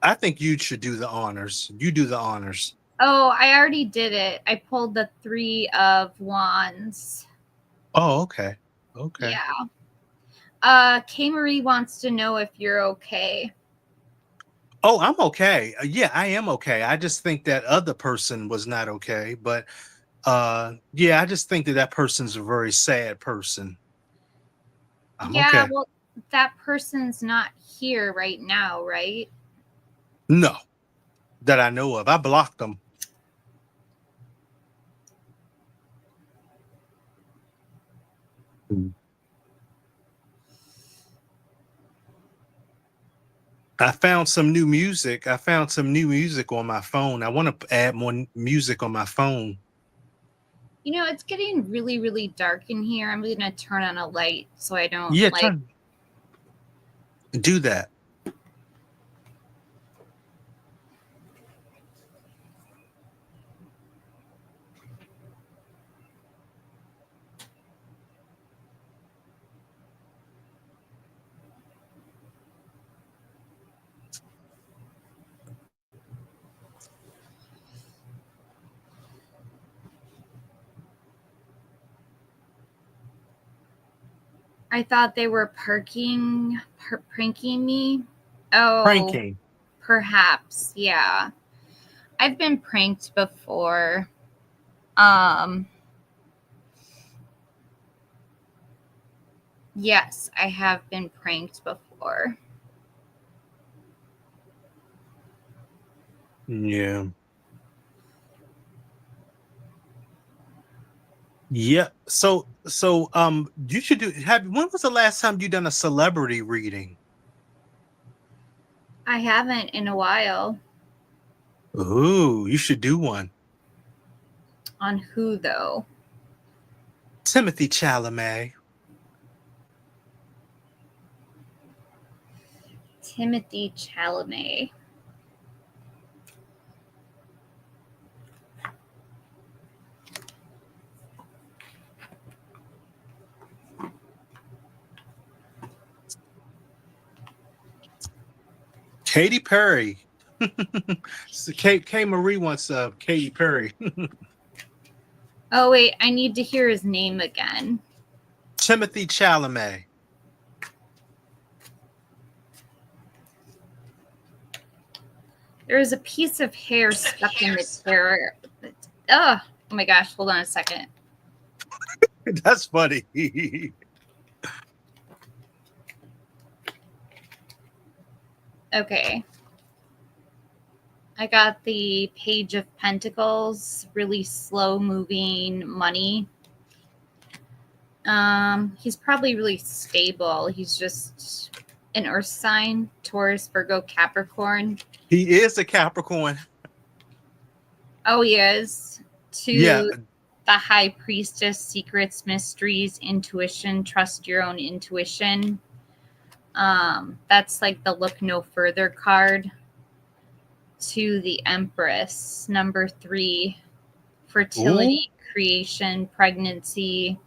I think you should do the honors. You do the honors. Oh, I already did it. I pulled the 3 of Wands. Oh, okay. Okay. Yeah. Kay Marie wants to know if you're okay. Oh, I'm okay. Yeah, I am okay. I just think that other person was not okay. But yeah, I just think that person's a very sad person. I'm okay. Well, that person's not here right now, right? No, that I know of. I blocked them. I found some new music. On my phone. I want to add more music on my phone. It's getting really, really dark in here. I'm going to turn on a light so I don't do that. I thought they were pranking me. Oh, Pranking. perhaps, yeah. I've been pranked before. Yes, I have been pranked before. Yeah. Yeah. So you should when was the last time you done a celebrity reading? I haven't in a while. Ooh, you should do one. On who, though? Timothy Chalamet. Timothy Chalamet. Katy Perry. So K Marie wants Katy Perry. Oh, wait, I need to hear his name again. Timothy Chalamet. There is a piece of hair stuck in the chair. Oh my gosh, hold on a second. That's funny. Okay. I got the Page of Pentacles, really slow moving money. He's probably really stable. He's just an earth sign, Taurus, Virgo, Capricorn. He is a Capricorn. Oh, he is. Yeah. The High Priestess, secrets, mysteries, intuition, trust your own intuition. That's like the look no further card. To the Empress, number 3, fertility, creation, pregnancy.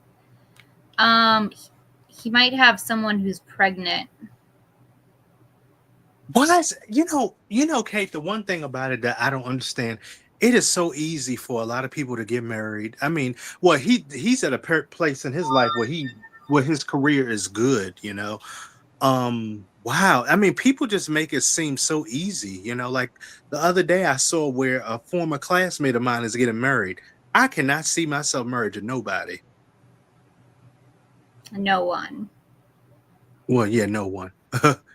He might have someone who's pregnant. What? Kate, the one thing about it that I don't understand, it is so easy for a lot of people to get married. I mean, well, he's at a place in his life where his career is good, Wow. I mean, people just make it seem so easy, like the other day I saw where a former classmate of mine is getting married. I cannot see myself married to nobody. No one. Well, yeah, no one.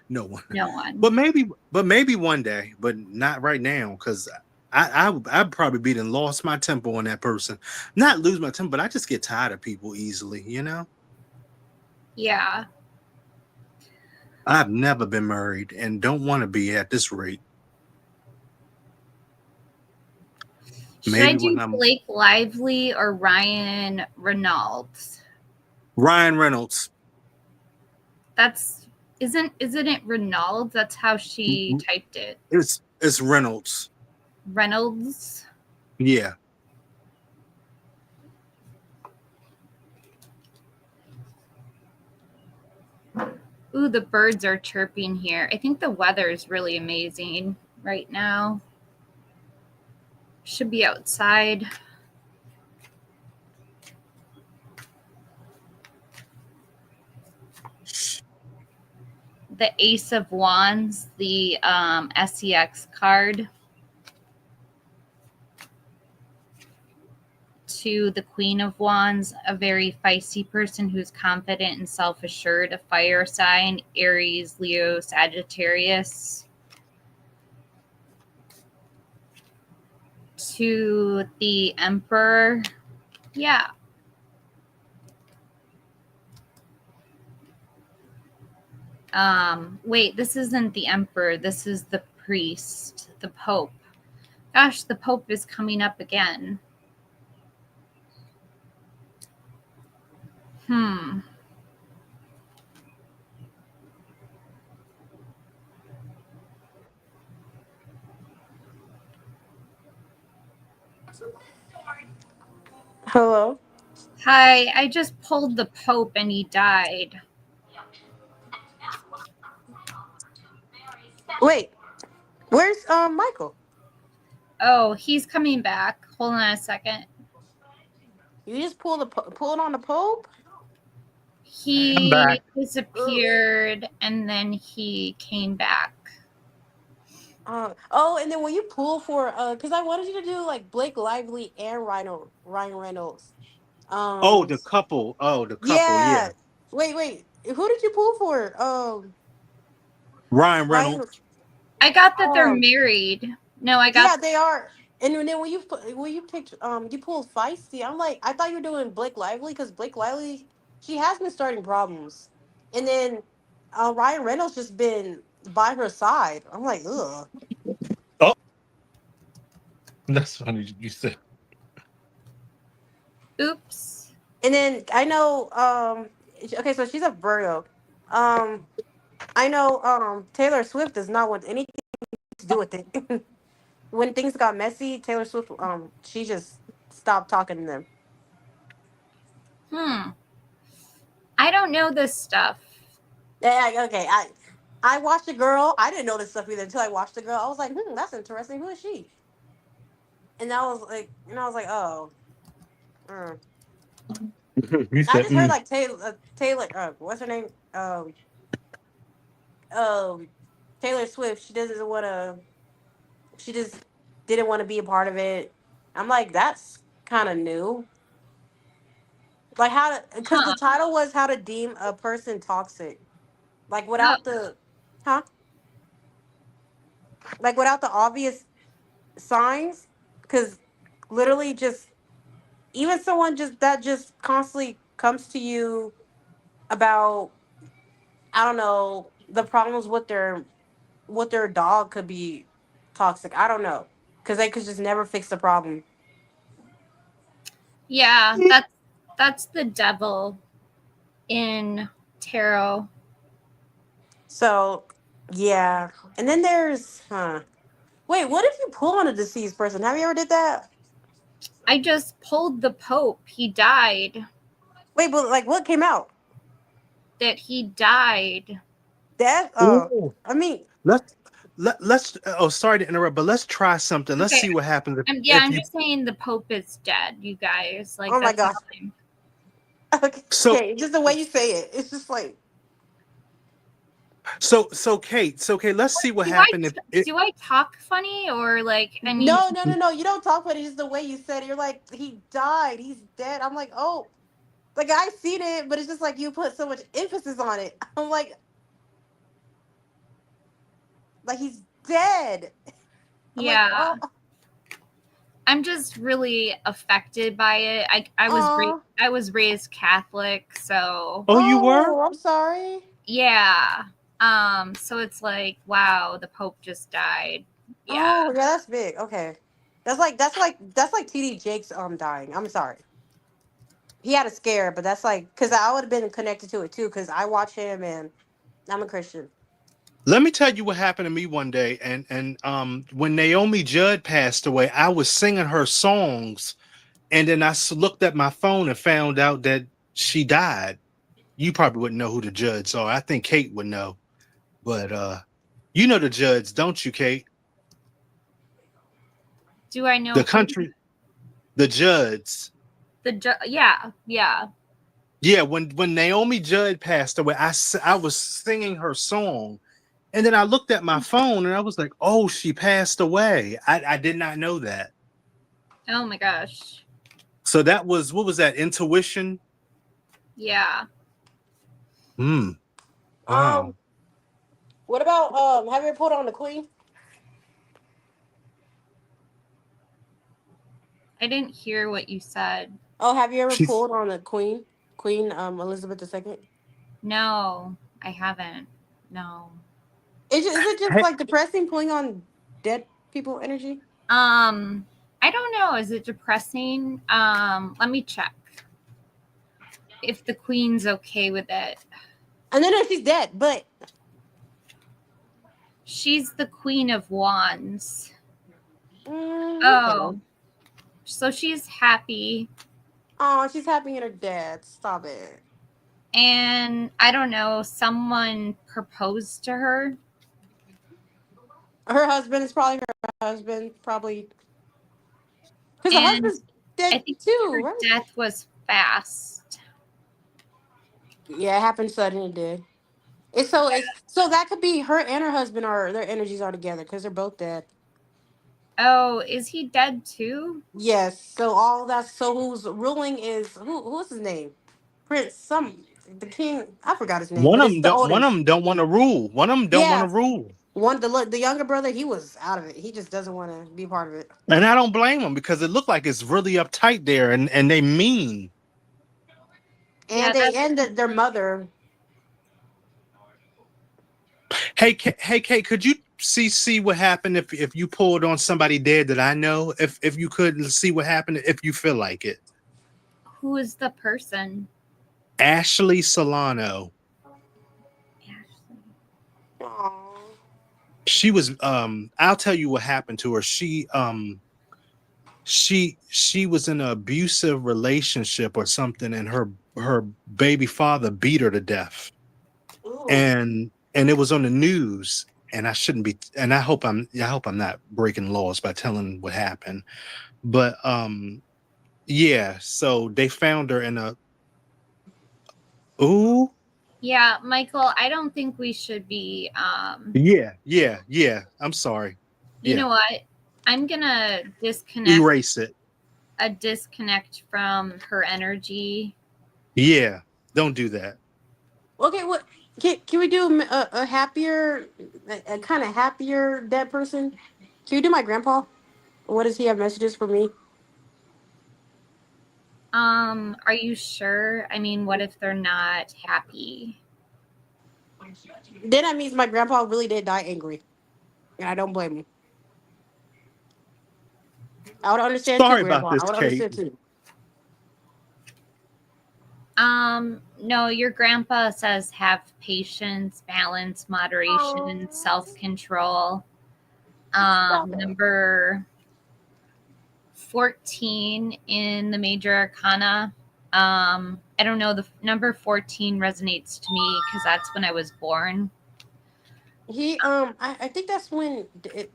No one. No one. But maybe one day, but not right now, because I'd probably be done lost my temper on that person. Not lose my temper, but I just get tired of people easily, Yeah. I've never been married and don't want to be at this rate. Should I do Blake Lively or Ryan Reynolds? Ryan Reynolds. Isn't it Reynolds? That's how she typed it. It's Reynolds. Reynolds? Yeah. Ooh, the birds are chirping here. I think the weather is really amazing right now. Should be outside. The Ace of Wands, the SEX card. To the Queen of Wands, a very feisty person who's confident and self-assured, a fire sign, Aries, Leo, Sagittarius. To the Emperor, yeah. Wait, this isn't the Emperor. This is the priest, the Pope. Gosh, the Pope is coming up again. Hello. Hi, I just pulled the Pope and he died. Wait, where's Michael? Oh, he's coming back. Hold on a second. You just pull it on the Pope? I'm back. He disappeared and then he came back. And then when you pull for because I wanted you to do like Blake Lively and Ryan Reynolds. Oh, Um, the couple. Oh, the couple. Yeah, yeah. Wait. Who did you pull for? Ryan Ryan. Reynolds. I got that they're Um, married. No, I got yeah, they are. And then when you picked you pulled Feisty, I'm like, I thought you were doing Blake Lively because Blake Lively, she has been starting problems, and then Ryan Reynolds just been by her side. I'm like, ugh. Oh, that's funny you said. oops. And then I know okay, so she's a Virgo. Um, I know Taylor Swift does not want anything to do with it. When things got messy, Taylor Swift she just stopped talking to them. I don't know this stuff. Yeah, okay. I watched a girl. I didn't know this stuff either until I watched the girl. I was like, that's interesting. Who is she? And I was like, oh. mm. You I said, just heard like Taylor. What's her name? Um, Taylor Swift. She doesn't want to. She just didn't want to be a part of it. I'm like, that's kind of new. Like how to, because the Huh. title was how to deem a person toxic. Like Oh, without the, huh? Like without the obvious signs, because literally just even someone just that just constantly comes to you about I don't know the problems with their dog could be toxic. I don't know because they could just never fix the problem. yeah, that's the devil in tarot. So yeah, and then there's wait, what if you pull on a deceased person? Have you ever did that? I just pulled the Pope. He died. Wait, but like what came out? That he died. That oh, I mean, let's. Oh, sorry to interrupt, but let's try something. Let's Okay. see what happens Yeah, if I'm you. just saying the Pope is dead, you guys. Like oh my that's gosh. fine. So, Okay, just the way you say it, it's just like Kate. So, Kate. Let's see what Do I happened if it. do I talk funny or like I mean no. You don't talk about it. Just the way you said it. You're like, he died. He's dead. I'm like, oh, like I seen it, but it's just like you put so much emphasis on it. I'm like he's dead. I'm like, yeah. oh, I'm just really affected by it. oh, I was raised Catholic, so Oh, you were. oh, I'm sorry. yeah. So it's like, wow, the Pope just died. Yeah. Oh, yeah, that's big. Okay, that's like TD Jakes dying. I'm sorry. He had a scare, but that's like because I would have been connected to it too because I watch him and I'm a Christian. Let me tell you what happened to me one day, and when Naomi Judd passed away, I was singing her songs, and then looked at my phone and found out that she died. You probably wouldn't know who the Judds are. I think Kate would know, but you know the Judds, don't you, Kate? Do I know The who country, the Judds. yeah, yeah. Yeah, when Naomi Judd passed away, I was singing her song, and then I looked at my phone and I was like, "Oh, she passed away." I did not know that. Oh my gosh. So that was what was that? Intuition. Yeah. Hmm. Um, Wow. what about have you ever put on the Queen? I didn't hear what you said. Oh, have you ever She's pulled on the Queen? Queen Elizabeth II? No, I haven't. No. Is it just hey, like depressing pulling on dead people energy? I don't know. Is it depressing? Let me check if the queen's okay with it. And then she's dead, but She's the queen of wands. okay. Oh, so she's happy. Oh, she's happy in her dad. Stop it. And I don't know, someone proposed to her. Her husband is probably her husband, probably because the And husband's dead I think too, her right? death was fast. Yeah, it happened sudden. It did. It's so that could be her and her husband are their energies are together because they're both dead. Oh, is he dead too? Yes. So all that. So who's ruling is who's his name? Prince. The king. I forgot his name, One but of it's them the don't. One of oldest. them don't want to rule. One of them don't want Yeah. to rule, The younger brother. He was out of it. He just doesn't want to be a part of it. and I don't blame them because it looked like it's really uptight there, and they mean. And Yeah, they that's ended their mother. Hey, hey, Kate, could you see what happened if you pulled on somebody dead that I know? If you could see what happened, if you feel like it. who is the person? Ashley Solano. Ashley. Aww. She was. I'll tell you what happened to her. She was in an abusive relationship or something, and her baby father beat her to death, Ooh. and it was on the news. And I shouldn't be. And I hope I'm not breaking laws by telling what happened. But yeah. So they found her in a. Ooh. Yeah, Michael, I don't think we should be Yeah. I'm sorry. you Yeah. know what? I'm gonna Erase it. disconnect from her energy. Yeah. Don't do that. Okay. What can we do a happier, a kind of happier dead person? Can you do my grandpa? What does he have messages for me? Are you sure? I mean, what if they're not happy? Then that means my grandpa really did die angry, and I don't blame him. I would understand too, Sorry about grandpa. this, I would Kate. understand too. No, your grandpa says have patience, balance, moderation, self-control. Number 14 in the major arcana. I don't know, the number 14 resonates to me because that's when I was born. I think that's when.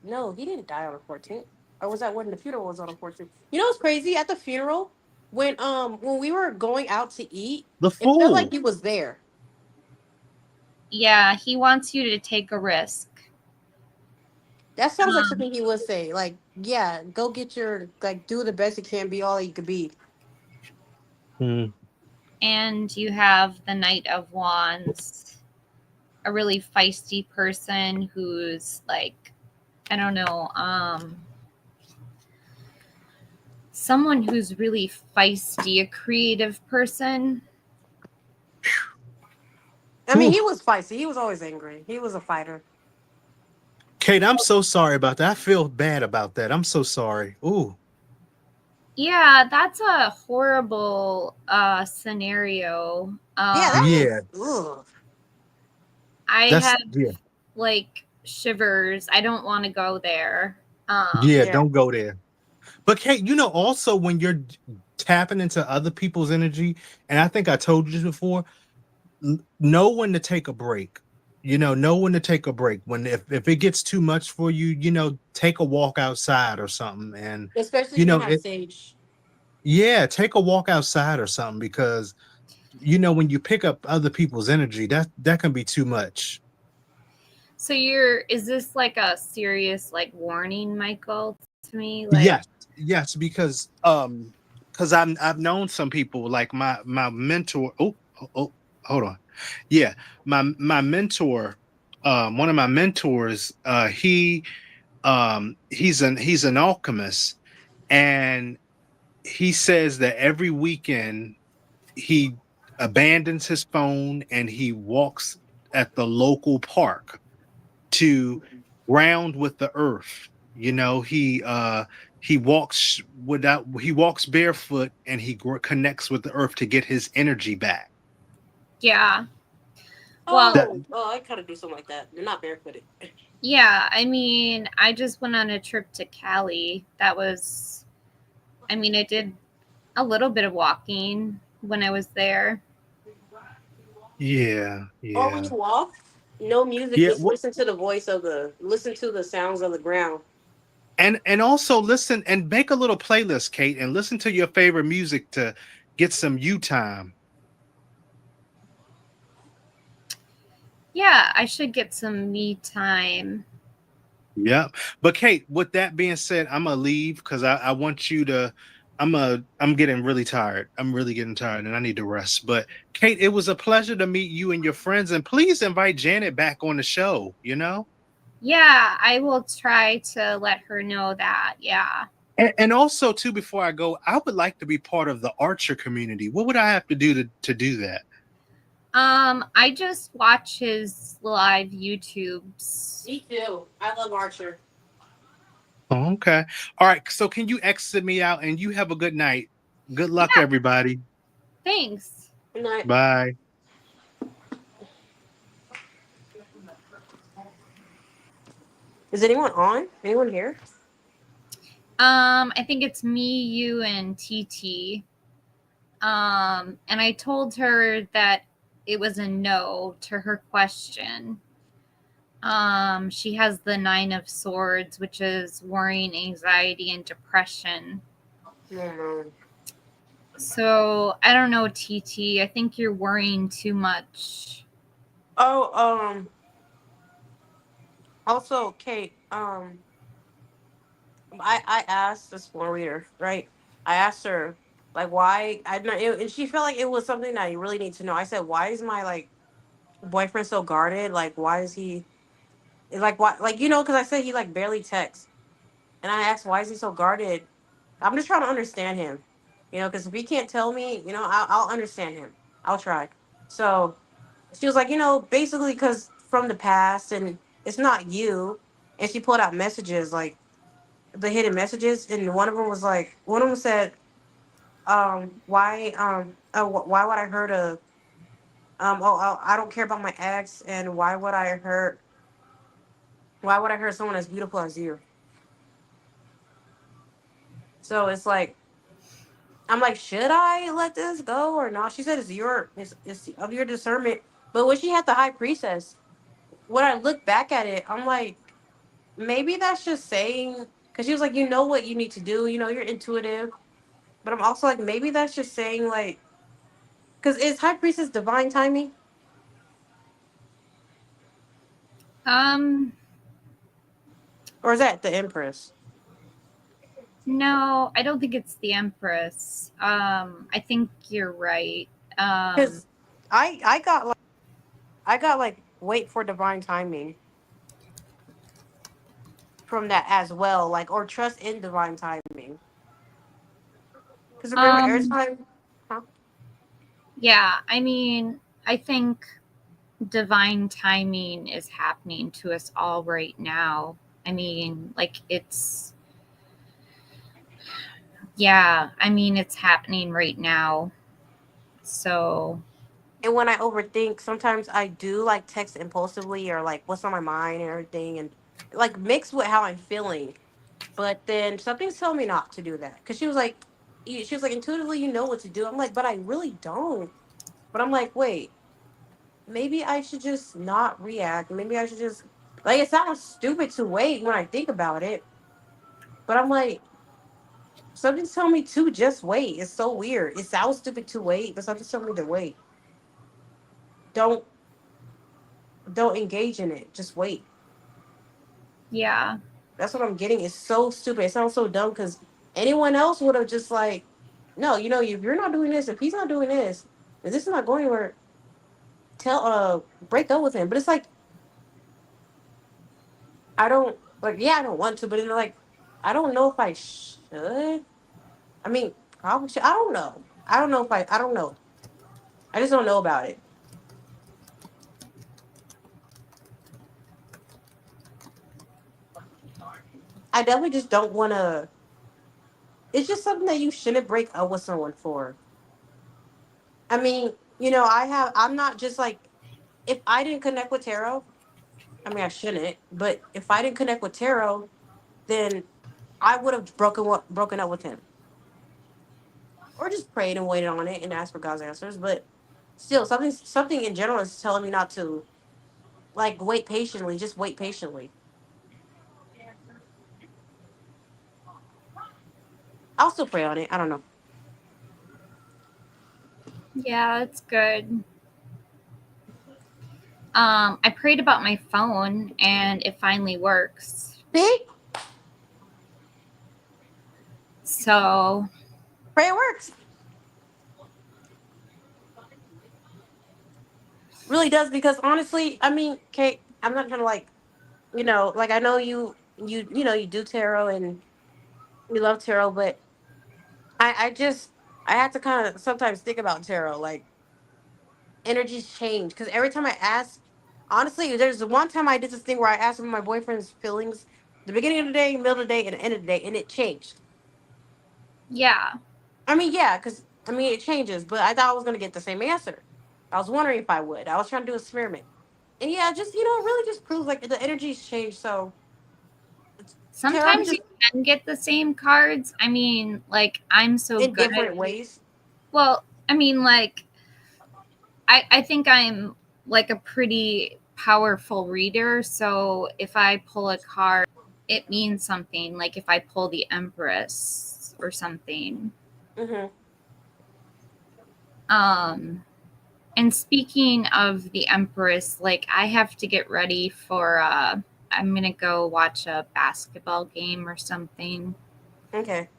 No, he didn't die on the 14th. Or was that when the funeral was on the 14th? You know what's crazy? At the funeral, when we were going out to eat, The it felt like fool. he was there. Yeah, he wants you to take a risk. That sounds like Um, something he would say. Like, yeah, go get do the best you can, be all you could be. Hmm. and you have the Knight of Wands, a really feisty person who's like, I don't know, someone who's really feisty, a creative person. I mean, Ooh. he was feisty. He was always angry. He was a fighter. Kate, I'm so sorry about that. I feel bad about that. I'm so sorry. Ooh. Yeah, that's a horrible scenario. Yeah, that Yeah. was. Ugh. I That's have yeah. like shivers. I don't want to go there. Yeah, Yeah. don't go there. But Kate, also when you're tapping into other people's energy, and I think I told you this before, know when to take a break. Know when to take a break. When if it gets too much for you, take a walk outside or something. And Especially you if you know, have it sage. yeah, take a walk outside or something because when you pick up other people's energy, that can be too much. So is this like a serious like warning, Michael, to me? Like, Yes, because I've known some people like my mentor. Oh, hold on. Yeah, my mentor, one of my mentors, he's an alchemist, and he says that every weekend he abandons his phone and he walks at the local park to ground with the earth. He walks barefoot and he connects with the earth to get his energy back. yeah. Well, That I kind of do something like that. They're not barefooted. yeah, I mean, I just went on a trip to Cali. I did a little bit of walking when I was there. yeah, Or when yeah, you walk, no music, yeah. just listen to the sounds of the ground. And also listen and make a little playlist, Kate, and listen to your favorite music to get some you time. Yeah, I should get some me time. Yeah. But Kate, with that being said, I'm gonna leave because I want you to I'm getting really tired. I'm really getting tired and I need to rest. But Kate, it was a pleasure to meet you and your friends. And please invite Janet back on the show, you know? Yeah, I will try to let her know that. Yeah. And also too, before I go, I would like to be part of the Archer community. What would I have to do to do that? I just watch his live YouTubes. Me too. I love Archer. Oh, okay. All right. So can you exit me out and you have a good night? Good luck, Yeah, everybody. thanks. Good night. Bye. Is anyone on? Anyone here? I think it's me, you, and TT. And I told her that it was a no to her question. She has the Nine of Swords, which is worrying, anxiety, and depression. No. So I don't know, TT. I think you're worrying too much. Oh, also, Kate, I asked this floor reader, right? I asked her like why I don't, and she felt like it was something that you really need to know. I said, why is my like boyfriend so guarded? Like, why is he like why like because I said he like barely texts, and I asked why is he so guarded. I'm just trying to understand him, because if he can't tell me, I'll understand him. I'll try. So she was like, basically because from the past, and it's not you. And she pulled out messages like the hidden messages, and one of them said, why would I hurt a, I don't care about my ex, and why would I hurt someone as beautiful as you? So it's like, I'm like, should I let this go or not? She said it's of your discernment. But when she had the high priestess, when I look back at it, I'm like, maybe that's just saying, because she was like, you know what you need to do, you're intuitive. But I'm also like, maybe that's just saying like, because is high priestess divine timing? Um, Or is that the Empress? no, I don't think it's the Empress. I think you're right. Because I got like wait for divine timing from that as well, like, or trust in divine timing. Because remember, every um, time, huh? yeah, I mean, I think divine timing is happening to us all right now. I mean, like it's happening right now. So, And when I overthink, sometimes I do like text impulsively or like what's on my mind and everything, and like mixed with how I'm feeling. But then something's telling me not to do that because she was like, intuitively, you know what to do. I'm like, but I really don't. But I'm like, wait, maybe I should just not react. Maybe I should just like, it sounds stupid to wait when I think about it. But I'm like, something's telling me to just wait. It's so weird. It sounds stupid to wait, but something's telling me to wait. Don't don't engage in it. Just wait. yeah. That's what I'm getting. It's so stupid. It sounds so dumb because anyone else would have just like, no, if you're not doing this, if he's not doing this, if this is not going anywhere, break up with him. But it's like, I don't like, yeah, I don't want to, but then like, I don't know if I should. I mean, probably should. I don't know. I don't know. I just don't know about it. I definitely just don't want to. It's just something that you shouldn't break up with someone for. I mean, I'm not just like, if I didn't connect with tarot, I mean, I shouldn't, but if I didn't connect with tarot, then I would have broken up with him, or just prayed and waited on it and asked for God's answers. But still, something in general is telling me not to like wait patiently. Just wait patiently. I'll still pray on it. I don't know. Yeah, it's good. I prayed about my phone and it finally works. See? So Pray it works. Really does, because honestly, I mean, Kate, I'm not gonna like, like I know you do tarot and you love tarot, but I had to kind of sometimes think about tarot, like energies change because every time I ask, honestly, there's one time I did this thing where I asked him my boyfriend's feelings, the beginning of the day, middle of the day, and the end of the day, and it changed. yeah. I mean, yeah, because I mean it changes, but I thought I was gonna get the same answer. I was wondering if I would. I was trying to do an experiment, and yeah, just it really just proves like the energies change. So tarot Sometimes you just can get the same cards. I mean, like I'm so in good different at ways. well, I mean like I think I'm like a pretty powerful reader, so if I pull a card, it means something. Like if I pull the Empress or something. Hmm. Um and speaking of the Empress, like I have to get ready for I'm going to go watch a basketball game or something. Okay,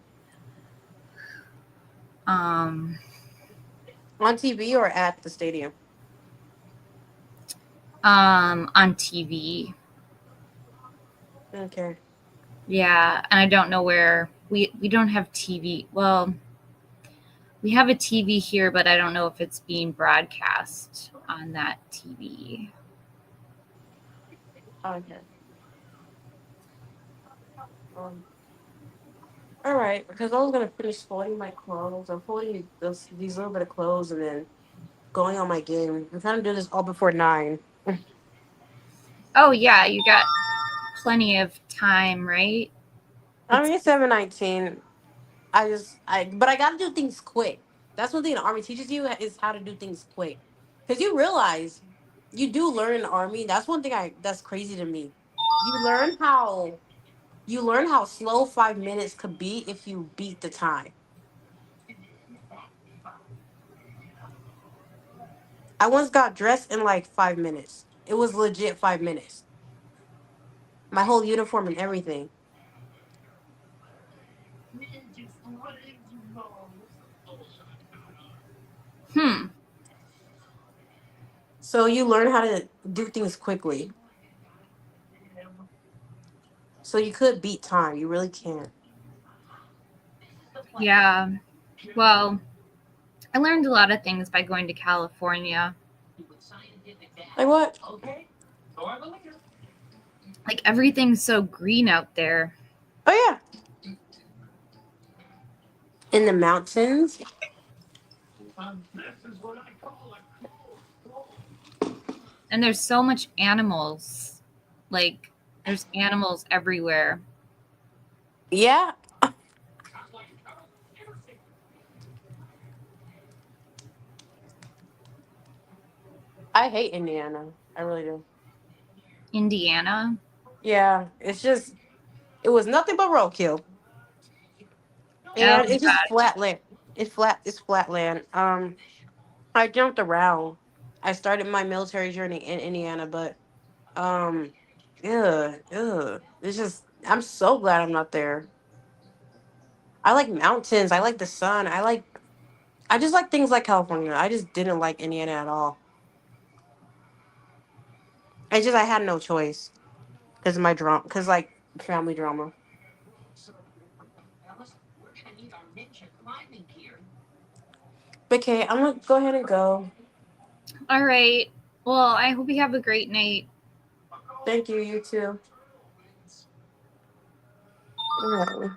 Um on TV or at the stadium. on TV. Okay. Yeah, and I don't know where we don't have TV. Well, we have a TV here, but I don't know if it's being broadcast on that TV. Okay. Um, all right, because I was gonna finish folding my clothes. I'm folding these little bit of clothes and then going on my game. I'm trying to do this all before 9. Oh yeah, you got plenty of time, right? I It's mean, it's 7:19. But I gotta do things quick. That's one thing the army teaches you is how to do things quick. Because you realize you do learn in the army. That's one thing that's crazy to me. You learn how you learn how slow 5 minutes could be if you beat the time. I once got dressed in like 5 minutes. It was legit 5 minutes. My whole uniform and everything. hmm. So you learn how to do things quickly. So you could beat time. You really can. Yeah. Well, I learned a lot of things by going to California. Like what? Like everything's so green out there. Oh yeah. In the mountains. And there's so much animals. Like there's animals everywhere. Yeah. I hate Indiana. I really do. Indiana. Yeah. It was nothing but roadkill. Oh And my it's just god. flat land. It's flat land. I jumped around. I started my military journey in Indiana, but um yeah. It's just I'm so glad I'm not there. I like mountains. I like the sun. I just like things like California. I just didn't like Indiana at all. I had no choice because of my drama, because like family drama. But okay, I'm gonna go ahead and go. All right. Well, I hope you have a great night. Thank you. You too. Yeah.